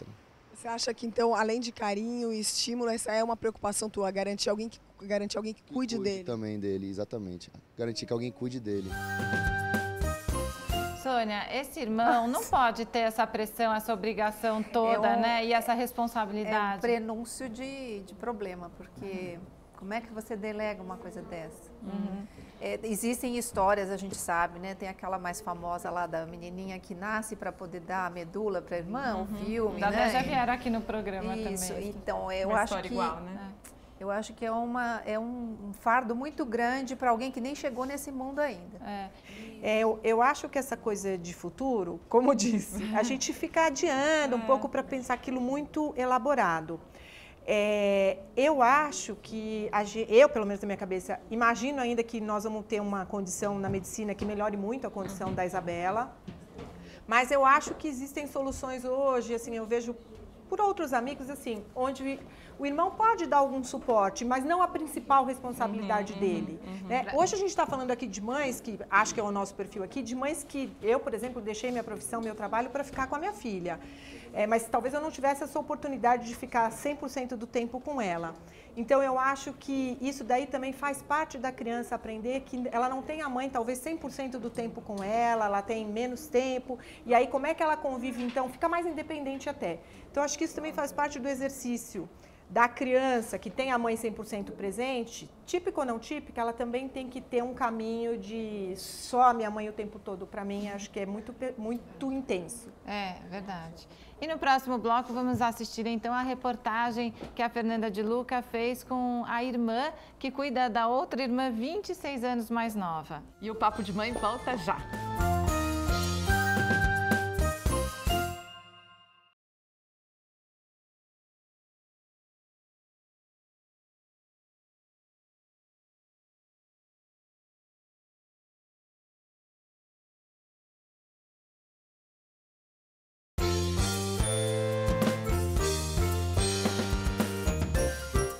S4: Você acha que, então, além de carinho e estímulo, essa é uma preocupação tua, garantir alguém que cuide dele?
S15: Também dele, exatamente. Garantir que alguém cuide dele.
S2: Sônia, esse irmão não pode ter essa pressão, essa obrigação toda, né? E essa responsabilidade.
S8: É um prenúncio de problema, porque como é que você delega uma coisa dessa? Existem histórias, a gente sabe, né? Tem aquela mais famosa lá da menininha que nasce para poder dar a medula para a irmã, o filme, né?
S2: Já vieram aqui no programa
S8: Isso,
S2: também.
S8: então eu acho que
S1: igual, né?
S8: Eu acho que é um fardo muito grande para alguém que nem chegou nesse mundo ainda.
S10: Eu acho que essa coisa de futuro, como eu disse, a gente fica adiando um pouco para pensar aquilo muito elaborado. Eu acho que, eu pelo menos na minha cabeça, imagino ainda que nós vamos ter uma condição na medicina que melhore muito a condição da Isabela, mas eu acho que existem soluções hoje, assim, eu vejo por outros amigos, assim, onde o irmão pode dar algum suporte, mas não a principal responsabilidade dele. Né? Hoje a gente está falando aqui de mães, que acho que é o nosso perfil aqui, de mães que eu, por exemplo, deixei minha profissão, meu trabalho para ficar com a minha filha. Mas talvez eu não tivesse essa oportunidade de ficar 100% do tempo com ela. Então eu acho que isso daí também faz parte da criança aprender que ela não tem a mãe talvez 100% do tempo com ela tem menos tempo, e aí como é que ela convive então? Fica mais independente até. Então acho que isso também faz parte do exercício da criança que tem a mãe 100% presente, típica ou não típica, ela também tem que ter um caminho de só a minha mãe o tempo todo. Para mim, acho que é muito intenso.
S2: É, verdade. E no próximo bloco vamos assistir então a reportagem que a Fernanda de Luca fez com a irmã que cuida da outra irmã 26 anos mais nova.
S1: E o Papo de Mãe volta já.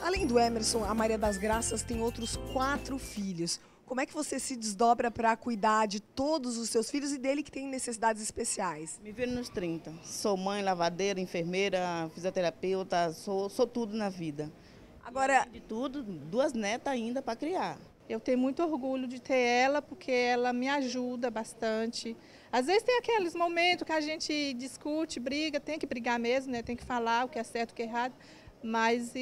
S4: Além do Emerson, a Maria das Graças tem outros 4 filhos. Como é que você se desdobra para cuidar de todos os seus filhos e dele que tem necessidades especiais?
S16: Me viro nos 30. Sou mãe, lavadeira, enfermeira, fisioterapeuta, sou tudo na vida.
S4: Agora,
S16: de tudo, 2 netas ainda para criar.
S13: Eu tenho muito orgulho de ter ela, porque ela me ajuda bastante. Às vezes tem aqueles momentos que a gente discute, briga, tem que brigar mesmo, né? Tem que falar o que é certo, o que é errado, mas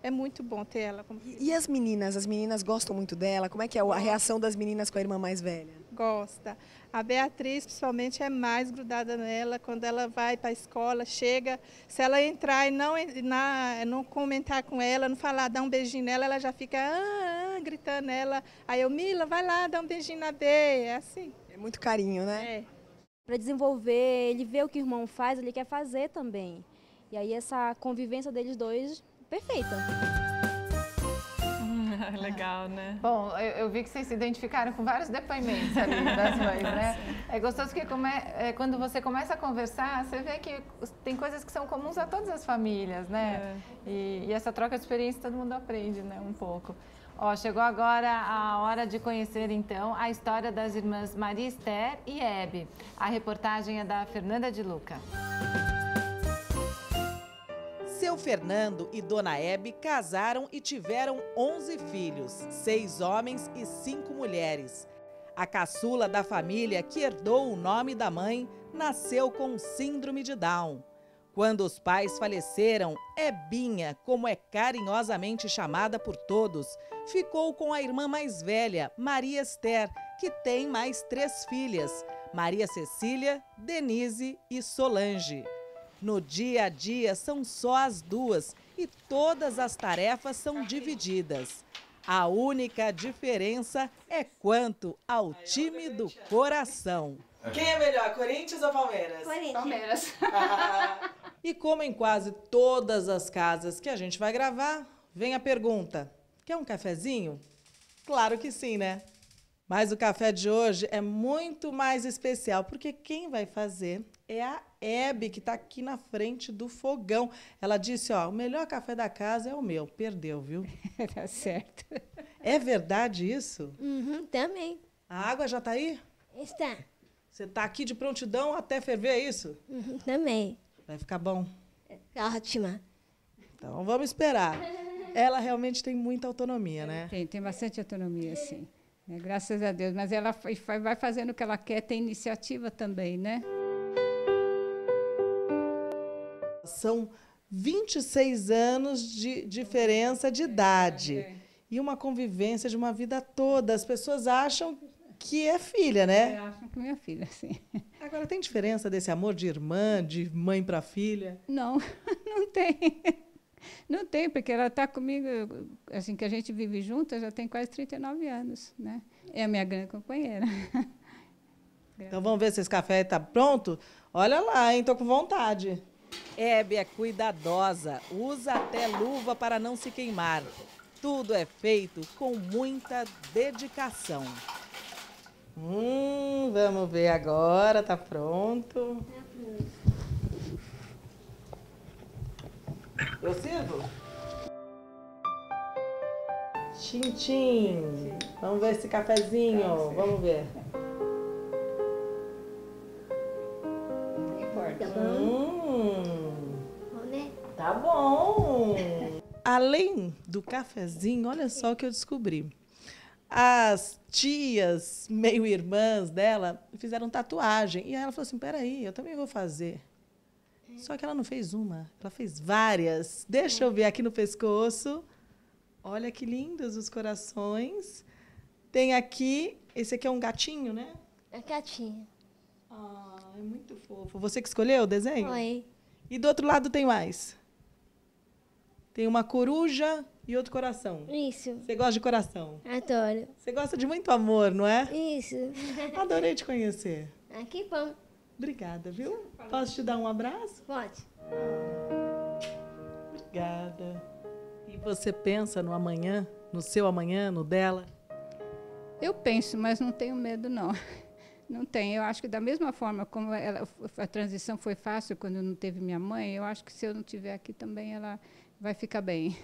S13: é muito bom ter ela como filha.
S4: E as meninas? As meninas gostam muito dela? Como é que é a reação das meninas com a irmã mais velha?
S13: Gosta. A Beatriz, principalmente, é mais grudada nela. Quando ela vai para a escola, chega, se ela entrar e não comentar com ela, não falar, dar um beijinho nela, ela já fica gritando nela. Aí eu, Mila, vai lá, dá um beijinho na Bea. É assim.
S4: É muito carinho, né?
S17: É. Para desenvolver, ele vê o que o irmão faz, ele quer fazer também. E aí essa convivência deles dois, perfeita.
S1: Legal, né?
S2: Bom, eu vi que vocês se identificaram com vários depoimentos ali das mães, né? É gostoso que quando você começa a conversar, você vê que tem coisas que são comuns a todas as famílias, né? E essa troca de experiência todo mundo aprende, né? Um pouco. Ó, chegou agora a hora de conhecer, então, a história das irmãs Maria Esther e Hebe. A reportagem é da Fernanda de Luca.
S3: Seu Fernando e Dona Hebe casaram e tiveram 11 filhos, 6 homens e 5 mulheres. A caçula da família, que herdou o nome da mãe, nasceu com síndrome de Down. Quando os pais faleceram, Hebinha, como é carinhosamente chamada por todos, ficou com a irmã mais velha, Maria Esther, que tem mais 3 filhas, Maria Cecília, Denise e Solange. No dia a dia são só as duas e todas as tarefas são divididas. A única diferença é quanto ao time do coração.
S18: Quem é melhor, Corinthians ou Palmeiras?
S7: Corinthians.
S12: Palmeiras.
S3: E como em quase todas as casas que a gente vai gravar, vem a pergunta: quer um cafezinho? Claro que sim, né? Mas o café de hoje é muito mais especial, porque quem vai fazer é a Hebe, que está aqui na frente do fogão. Ela disse, ó, o melhor café da casa é o meu. Perdeu, viu?
S19: Tá certo.
S3: É verdade isso?
S19: Também.
S3: A água já está aí?
S19: Está.
S3: Você está aqui de prontidão até ferver, é isso?
S19: Também.
S3: Vai ficar bom?
S19: Ótima.
S3: Então vamos esperar. Ela realmente tem muita autonomia, né?
S19: Tem bastante autonomia, sim. Graças a Deus. Mas ela vai fazendo o que ela quer, tem iniciativa também, né?
S3: São 26 anos de diferença de idade. E uma convivência de uma vida toda. As pessoas acham que é filha, né?
S19: Acham que é minha filha, sim.
S3: Agora, tem diferença desse amor de irmã, de mãe para filha?
S19: Não, não tem. Não tem, porque ela está comigo, assim, que a gente vive juntas, já tem quase 39 anos, né? É a minha grande companheira.
S3: Então, vamos ver se esse café está pronto? Olha lá, hein? Tô com vontade. Hebe é cuidadosa, usa até luva para não se queimar. Tudo é feito com muita dedicação. Vamos ver agora, tá pronto. Eu sirvo? Tchim, tchim. Vamos ver esse cafezinho. Vamos ver.
S19: Tá bom?
S3: Tá bom. Além do cafezinho, olha só o que eu descobri. As tias, meio-irmãs dela, fizeram tatuagem. E aí ela falou assim, peraí, eu também vou fazer. Só que ela não fez uma, ela fez várias. Deixa eu ver aqui no pescoço. Olha que lindos os corações. Tem aqui, esse aqui é um gatinho, né?
S19: É gatinho.
S3: Ah, é muito fofo. Você que escolheu o desenho?
S19: Foi.
S3: E do outro lado tem mais? Tem uma coruja e outro coração.
S19: Isso.
S3: Você gosta de coração?
S19: Adoro.
S3: Você gosta de muito amor, não é?
S19: Isso.
S3: Adorei te conhecer.
S19: Aqui, bom.
S3: Obrigada, viu? Posso te dar um abraço?
S19: Pode.
S3: Obrigada. E você pensa no amanhã, no seu amanhã, no dela?
S19: Eu penso, mas não tenho medo, não. Não tenho. Eu acho que da mesma forma como a transição foi fácil quando não teve minha mãe, eu acho que se eu não estiver aqui também, ela vai ficar bem.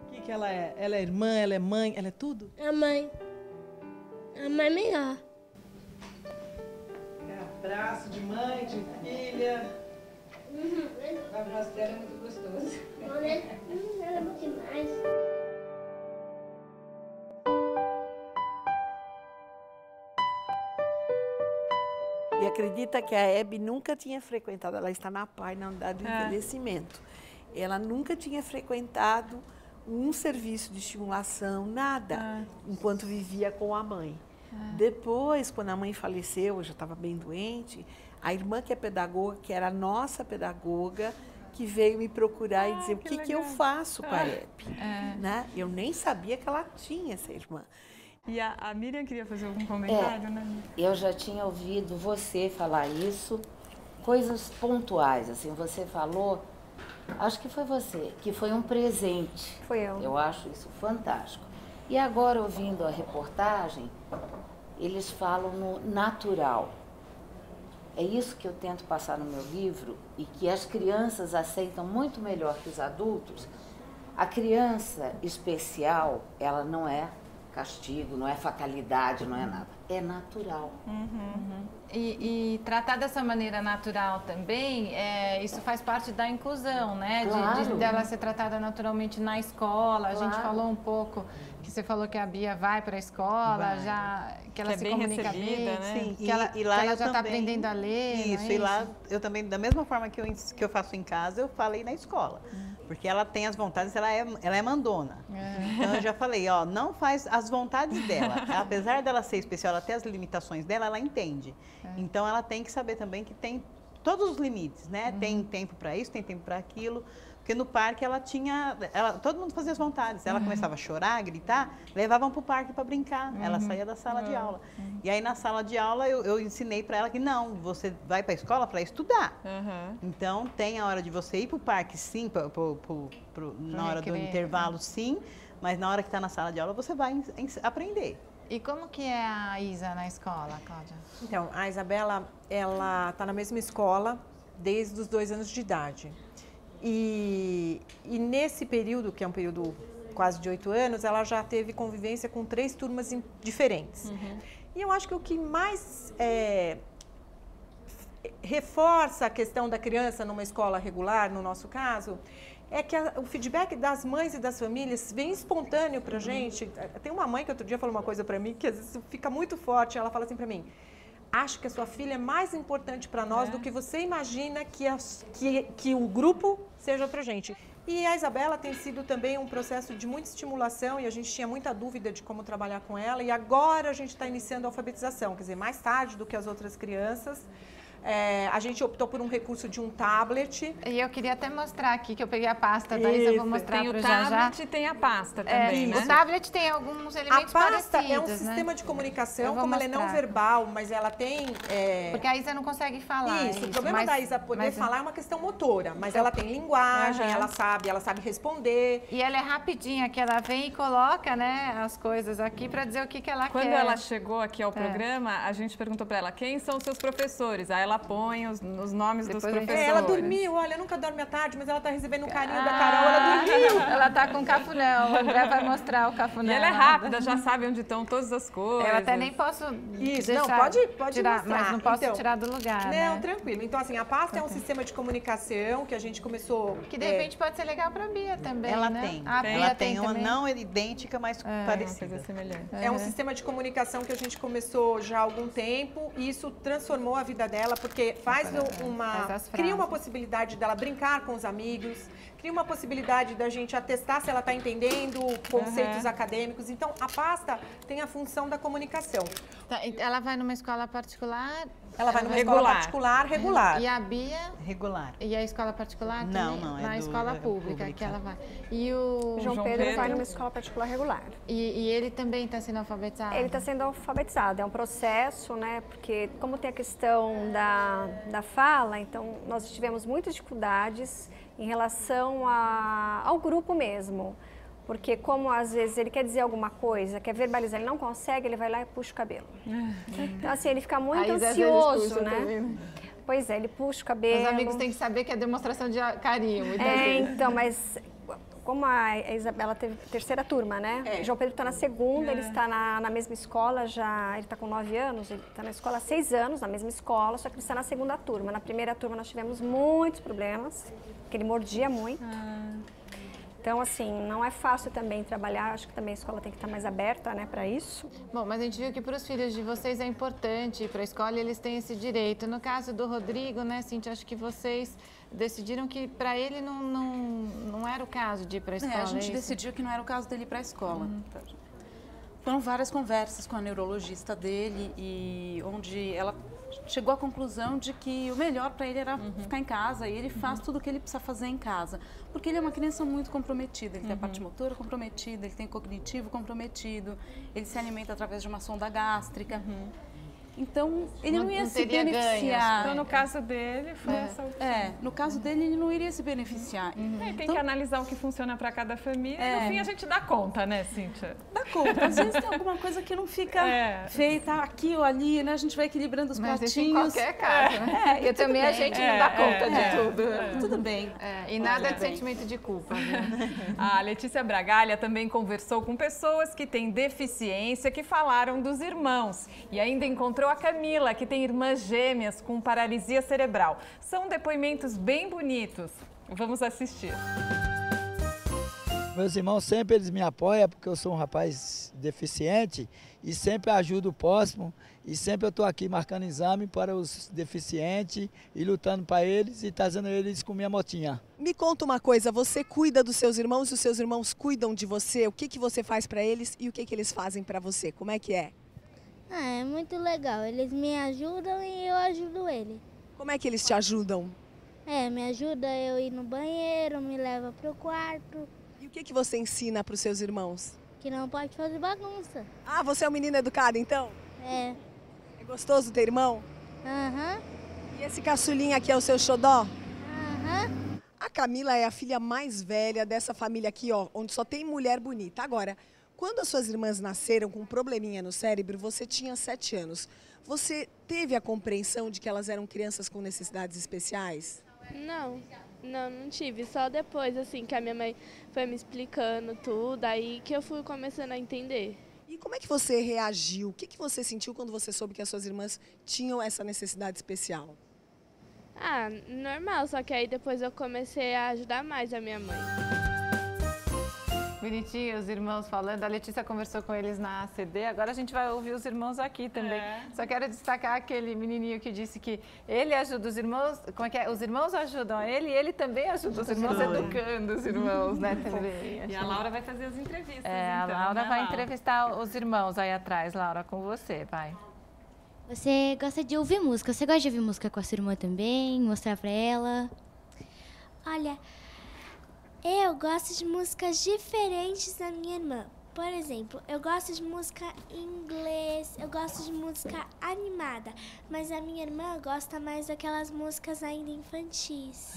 S3: O que ela é? Ela é irmã, ela é mãe, ela é tudo?
S19: A mãe. A mãe é melhor.
S3: Abraço de mãe, de filha.
S19: O abraço dela é muito gostoso.
S20: Ela é muito demais.
S6: E acredita que a Hebe nunca tinha frequentado, ela está na PAI, na unidade de envelhecimento. Ela nunca tinha frequentado um serviço de estimulação, nada, enquanto vivia com a mãe. Depois, quando a mãe faleceu, eu já estava bem doente, a irmã que é pedagoga, que era a nossa pedagoga, que veio me procurar e dizer o que eu faço com a Hebe. Né? Eu nem sabia que ela tinha essa irmã.
S1: E a Miriam queria fazer algum comentário, né?
S14: Eu já tinha ouvido você falar isso, coisas pontuais, assim, você falou, acho que foi você, que foi um presente.
S7: Foi eu.
S14: Eu acho isso fantástico. E agora, ouvindo a reportagem, eles falam no natural. É isso que eu tento passar no meu livro e que as crianças aceitam muito melhor que os adultos. A criança especial, ela não é castigo, não é fatalidade, não é nada. É natural.
S2: E tratar dessa maneira natural também, isso faz parte da inclusão, né?
S14: Claro.
S2: Dela ser tratada naturalmente na escola. A gente falou um pouco, que você falou que a Bia vai para a escola, que ela se comunica bem,
S9: né? Sim,
S2: que ela já está aprendendo a ler.
S9: Isso, e lá eu também, da mesma forma que eu faço em casa, eu falei na escola. Porque ela tem as vontades, ela é mandona. Então eu já falei, ó, não faz as vontades dela. Apesar dela ser especial, ela ter as limitações dela, ela entende. Então ela tem que saber também que tem todos os limites, né? Tem tempo para isso, tem tempo para aquilo. Porque no parque todo mundo fazia as vontades. Ela começava a chorar, a gritar, levavam para o parque para brincar. Ela saía da sala de aula. E aí na sala de aula eu ensinei para ela que não, você vai para a escola para estudar. Então tem a hora de você ir para o parque, sim, na hora do intervalo, sim, mas na hora que está na sala de aula você vai aprender.
S2: E como que é a Isa na escola, Cláudia?
S10: Então, a Isabela, ela está na mesma escola desde os 2 anos de idade. E nesse período, que é um período quase de 8 anos, ela já teve convivência com 3 turmas diferentes. E eu acho que o que mais reforça a questão da criança numa escola regular, no nosso caso, é que o feedback das mães e das famílias vem espontâneo pra gente. Tem uma mãe que outro dia falou uma coisa pra mim que às vezes fica muito forte. Ela fala assim pra mim: acho que a sua filha é mais importante para nós do que você imagina que o grupo seja pra gente. E a Isabela tem sido também um processo de muita estimulação e a gente tinha muita dúvida de como trabalhar com ela. E agora a gente está iniciando a alfabetização, quer dizer, mais tarde do que as outras crianças. A gente optou por um recurso de um tablet.
S2: E eu queria até mostrar aqui, que eu peguei a pasta da Isa, eu vou mostrar para o Jajá.
S1: Tem o tablet e tem a pasta também, né?
S2: O tablet tem alguns elementos parecidos.
S10: A pasta é um sistema de comunicação, como ela é não verbal, mas ela tem...
S2: Porque a Isa não consegue falar.
S10: Isso, o problema da Isa poder falar é uma questão motora, mas ela tem linguagem, ela sabe responder.
S2: E ela é rapidinha, que ela vem e coloca, né, as coisas aqui para dizer o que ela quer.
S1: Quando ela chegou aqui ao programa, a gente perguntou para ela, quem são os seus professores? Aí ela põe os nomes dos professores.
S10: Ela dormiu, olha, nunca dorme à tarde, mas ela tá recebendo um carinho da Carol, ela dormiu.
S2: Ela tá com cafunel, o André vai mostrar o cafunel.
S1: E ela é rápida, já sabe onde estão todas as coisas.
S2: Eu até nem posso
S10: não, pode
S2: tirar,
S10: mostrar.
S2: Mas não posso tirar do lugar,
S10: não,
S2: né?
S10: Tranquilo. Então, assim, a pasta é um sistema de comunicação que a gente começou...
S2: Que de repente pode ser legal pra Bia também,
S9: ela
S2: né?
S9: Tem.
S2: Ela
S9: tem uma não idêntica, mas parecida.
S10: É um sistema de comunicação que a gente começou já há algum tempo e isso transformou a vida dela, porque cria uma possibilidade dela brincar com os amigos, cria uma possibilidade da gente atestar se ela está entendendo conceitos acadêmicos. Então, a pasta tem a função da comunicação.
S2: Ela vai numa escola particular?
S10: Ela vai numa escola particular regular.
S2: E a Bia?
S9: Regular.
S2: E a escola particular
S9: não,
S2: também?
S9: Não,
S2: na escola pública que ela vai. E o
S7: João Pedro vai numa escola particular regular.
S2: E ele também está sendo alfabetizado?
S7: Ele está sendo alfabetizado. É um processo, né? Porque como tem a questão da fala, então nós tivemos muitas dificuldades em relação ao grupo mesmo. Porque como às vezes ele quer dizer alguma coisa, quer verbalizar, ele não consegue, ele vai lá e puxa o cabelo. Então assim, ele fica muito ansioso, né? Também. Pois é, ele puxa o cabelo.
S2: Os amigos têm que saber que é demonstração de carinho.
S7: Então, mas como a Isabela teve terceira turma, né? João Pedro está na segunda, ele está na mesma escola, ele está com 9 anos, ele está na escola há 6 anos, na mesma escola, só que ele está na segunda turma. Na primeira turma nós tivemos muitos problemas, porque ele mordia muito. Então, assim, não é fácil também trabalhar, acho que também a escola tem que estar mais aberta, né, para isso.
S2: Bom, mas a gente viu que para os filhos de vocês é importante ir para a escola e eles têm esse direito. No caso do Rodrigo, né, Cíntia, acho que vocês decidiram que para ele não era o caso de ir para a escola.
S5: A gente decidiu que não era o caso dele ir para a escola. Foram várias conversas com a neurologista dele e onde ela chegou à conclusão de que o melhor para ele era ficar em casa e ele faz tudo o que ele precisa fazer em casa. Porque ele é uma criança muito comprometida, ele tem a parte motora comprometida, ele tem cognitivo comprometido, ele se alimenta através de uma sonda gástrica. Então, ele não ia se
S1: teria
S5: beneficiar.
S1: ganhos. Então, no caso dele, foi essa opção.
S5: No caso dele, ele não iria se beneficiar.
S1: Tem que analisar o que funciona para cada família e, no fim, a gente dá conta, né, Cíntia?
S5: Dá conta. Às vezes tem alguma coisa que não fica feita aqui ou ali, né? A gente vai equilibrando os pratinhos.
S2: Mas em qualquer caso, né? Porque também a gente não dá conta de tudo.
S5: Tudo bem.
S2: E nada de sentimento de culpa. Né?
S1: A Letícia Bragalha também conversou com pessoas que têm deficiência que falaram dos irmãos. E ainda encontrou a Camila, que tem irmãs gêmeas com paralisia cerebral. São depoimentos bem bonitos. Vamos assistir.
S21: Meus irmãos sempre eles me apoiam porque eu sou um rapaz deficiente e sempre ajudo o próximo e sempre eu estou aqui marcando exame para os deficientes e lutando para eles e trazendo eles com minha motinha.
S4: Me conta uma coisa, você cuida dos seus irmãos e os seus irmãos cuidam de você? O que você faz para eles e o que eles fazem para você? Como é que é?
S20: É muito legal. Eles me ajudam e eu ajudo ele.
S4: Como é que eles te ajudam?
S20: Me ajuda eu ir no banheiro, me leva pro quarto.
S4: E o que você ensina para os seus irmãos?
S20: Que não pode fazer bagunça.
S4: Ah, você é um menino educado, então?
S20: É.
S4: É gostoso ter irmão?
S20: Aham.
S4: E esse caçulinha aqui é o seu xodó?
S20: Aham.
S4: A Camila é a filha mais velha dessa família aqui, ó, onde só tem mulher bonita. Agora, quando as suas irmãs nasceram com um probleminha no cérebro, você tinha 7 anos. Você teve a compreensão de que elas eram crianças com necessidades especiais?
S22: Não tive. Só depois, assim, que a minha mãe foi me explicando tudo, aí que eu fui começando a entender.
S4: E como é que você reagiu? O que você sentiu quando você soube que as suas irmãs tinham essa necessidade especial?
S22: Normal, só que aí depois eu comecei a ajudar mais a minha mãe.
S2: Bonitinho, os irmãos falando. A Letícia conversou com eles na ACD, agora a gente vai ouvir os irmãos aqui também. Só quero destacar aquele menininho que disse que ele ajuda os irmãos, como é que é? Os irmãos ajudam ele e ele também ajuda os irmãos, educando os irmãos, né, também.
S1: E a Laura vai fazer as entrevistas,
S2: a Laura vai entrevistar os irmãos aí atrás, Laura, com você, vai.
S20: Você gosta de ouvir música? Você gosta de ouvir música com a sua irmã também? Mostrar pra ela? Olha, eu gosto de músicas diferentes da minha irmã. Por exemplo, eu gosto de música em inglês, eu gosto de música animada, mas a minha irmã gosta mais daquelas músicas ainda infantis.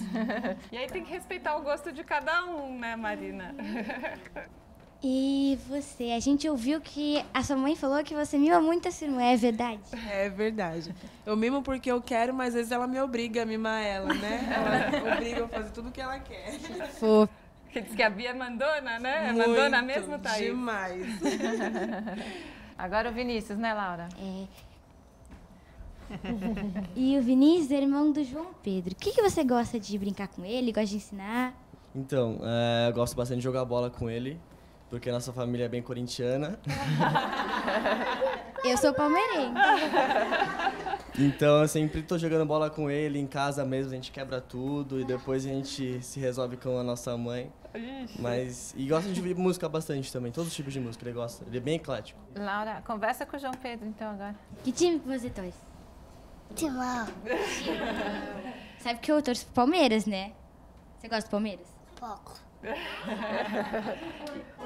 S1: E aí tem que respeitar o gosto de cada um, né, Marina?
S20: E você, a gente ouviu que a sua mãe falou que você mima muito a sua irmã, é verdade?
S23: É verdade. Eu mimo porque eu quero, mas às vezes ela me obriga a mimar ela, né? Ela obriga a fazer tudo o que ela quer.
S1: Fofo. Que diz que a Bia é mandona, né?
S23: Muito,
S1: mandona mesmo, Thaís?
S23: Demais.
S2: Agora o Vinícius, né, Laura?
S20: E o Vinícius é irmão do João Pedro. O que você gosta de brincar com ele? Gosta de ensinar?
S24: Então, eu gosto bastante de jogar bola com ele, porque a nossa família é bem corintiana.
S20: Eu sou palmeirense.
S24: Então, eu sempre estou jogando bola com ele, em casa mesmo, a gente quebra tudo e depois a gente se resolve com a nossa mãe. E gosta de ouvir música bastante também, todos os tipos de música ele gosta, ele é bem eclético.
S2: Laura, conversa com o João Pedro então agora.
S20: Que time que você torce?
S25: Timão.
S20: Sabe que eu torço pro Palmeiras, né? Você gosta do Palmeiras?
S25: Pouco.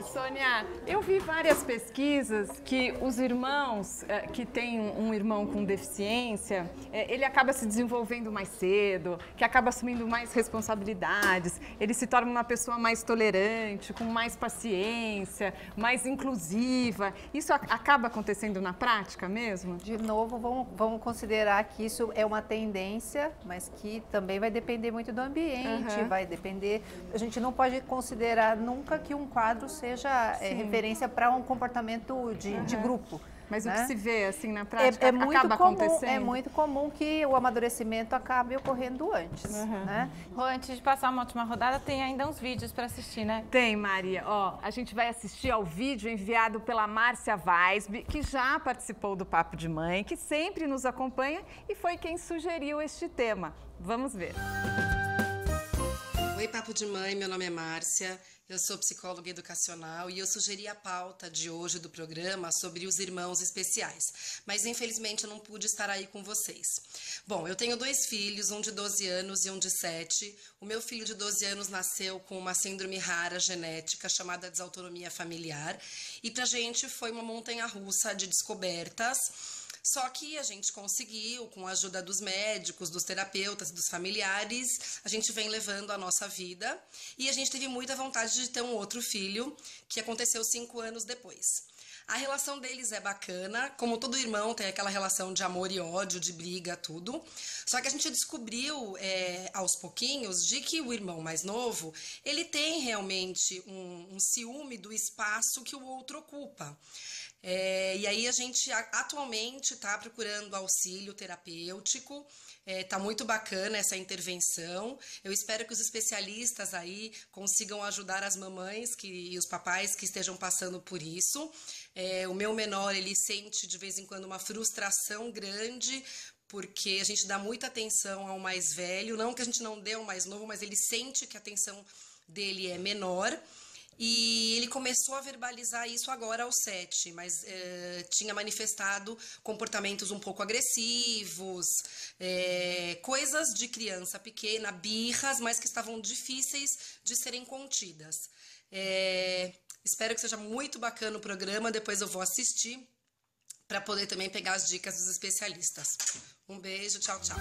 S1: Sônia, eu vi várias pesquisas que os irmãos que têm um irmão com deficiência, ele acaba se desenvolvendo mais cedo, que acaba assumindo mais responsabilidades, ele se torna uma pessoa mais tolerante, com mais paciência, mais inclusiva. Isso acaba acontecendo na prática mesmo?
S8: De novo, vamos considerar que isso é uma tendência, mas que também vai depender muito do ambiente, vai depender... A gente não pode considerar nunca que um quadro seja referência para um comportamento de grupo.
S1: Mas
S8: né?
S1: O que se vê assim na prática acaba acontecendo?
S8: É muito comum que o amadurecimento acabe ocorrendo antes. Né?
S2: Antes de passar uma última rodada, tem ainda uns vídeos para assistir, né?
S1: Tem, Maria. Ó, a gente vai assistir ao vídeo enviado pela Márcia Weisby, que já participou do Papo de Mãe, que sempre nos acompanha e foi quem sugeriu este tema. Vamos ver.
S26: Oi, Papo de Mãe, meu nome é Márcia, eu sou psicóloga educacional e eu sugeri a pauta de hoje do programa sobre os irmãos especiais, mas infelizmente eu não pude estar aí com vocês. Bom, eu tenho 2 filhos, um de 12 anos e um de 7. O meu filho de 12 anos nasceu com uma síndrome rara genética chamada desautonomia familiar e pra gente foi uma montanha-russa de descobertas. Só que a gente conseguiu, com a ajuda dos médicos, dos terapeutas e dos familiares, a gente vem levando a nossa vida e a gente teve muita vontade de ter um outro filho, que aconteceu 5 anos depois. A relação deles é bacana, como todo irmão tem aquela relação de amor e ódio, de briga, tudo. Só que a gente descobriu aos pouquinhos de que o irmão mais novo, ele tem realmente um ciúme do espaço que o outro ocupa. E aí a gente atualmente está procurando auxílio terapêutico. Tá muito bacana essa intervenção. Eu espero que os especialistas aí consigam ajudar as mamães e os papais que estejam passando por isso. O meu menor, ele sente de vez em quando uma frustração grande, porque a gente dá muita atenção ao mais velho, não que a gente não dê ao mais novo, mas ele sente que a atenção dele é menor. E ele começou a verbalizar isso agora aos 7, mas tinha manifestado comportamentos um pouco agressivos, coisas de criança pequena, birras, mas que estavam difíceis de serem contidas. Espero que seja muito bacana o programa, depois eu vou assistir para poder também pegar as dicas dos especialistas. Um beijo, tchau, tchau.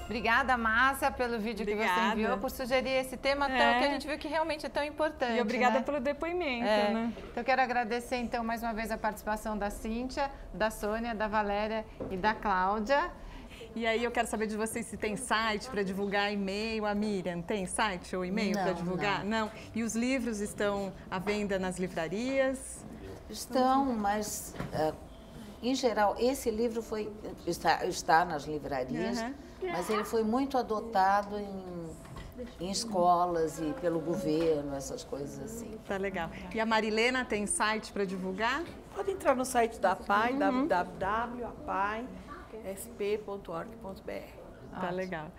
S2: Obrigada, Márcia, pelo vídeo que você enviou, por sugerir esse tema que a gente viu que realmente é tão importante.
S1: E obrigada pelo depoimento, né?
S2: Então, quero agradecer, então, mais uma vez a participação da Cíntia, da Sônia, da Valéria e da Cláudia.
S1: E aí eu quero saber de vocês se tem site para divulgar e-mail. A Miriam, tem site ou e-mail para divulgar? Não. E os livros estão à venda nas livrarias?
S14: Estão, mas, em geral, esse livro está nas livrarias. Mas ele foi muito adotado em escolas e pelo governo, essas coisas assim.
S1: Tá legal. E a Marilena tem site para divulgar?
S6: Pode entrar no site da APAI, www.apai.sp.org.br.
S1: Tá legal.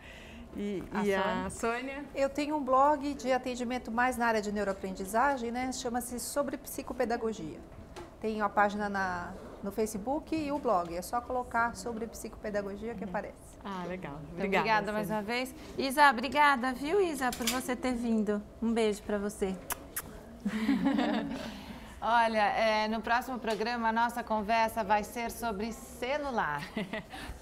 S1: E a Sônia?
S8: Eu tenho um blog de atendimento mais na área de neuroaprendizagem, né? Chama-se Sobre Psicopedagogia. Tenho a página no Facebook e o blog. É só colocar Sobre Psicopedagogia que aparece.
S1: Ah, legal.
S2: Obrigada mais uma vez. Isa, obrigada, viu, Isa, por você ter vindo. Um beijo para você. Olha, no próximo programa a nossa conversa vai ser sobre celular.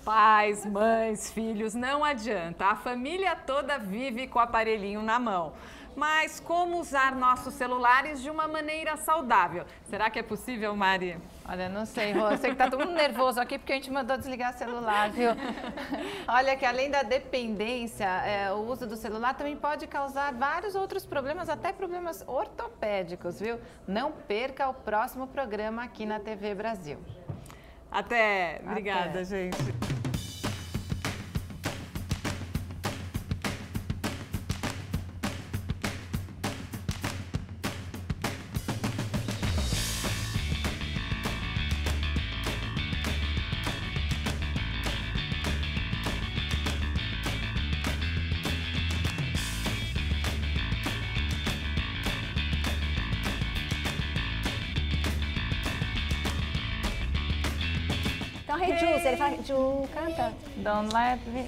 S1: Pais, mães, filhos, não adianta. A família toda vive com o aparelhinho na mão. Mas como usar nossos celulares de uma maneira saudável? Será que é possível, Mari?
S2: Olha, não sei, Rô. Eu sei que tá todo mundo nervoso aqui porque a gente mandou desligar o celular, viu? Olha que além da dependência, o uso do celular também pode causar vários outros problemas, até problemas ortopédicos, viu? Não perca o próximo programa aqui na TV Brasil.
S1: Até. Obrigada, gente.
S7: Então, Hey Jules, ele fala, Ju, canta.
S2: Don't let me...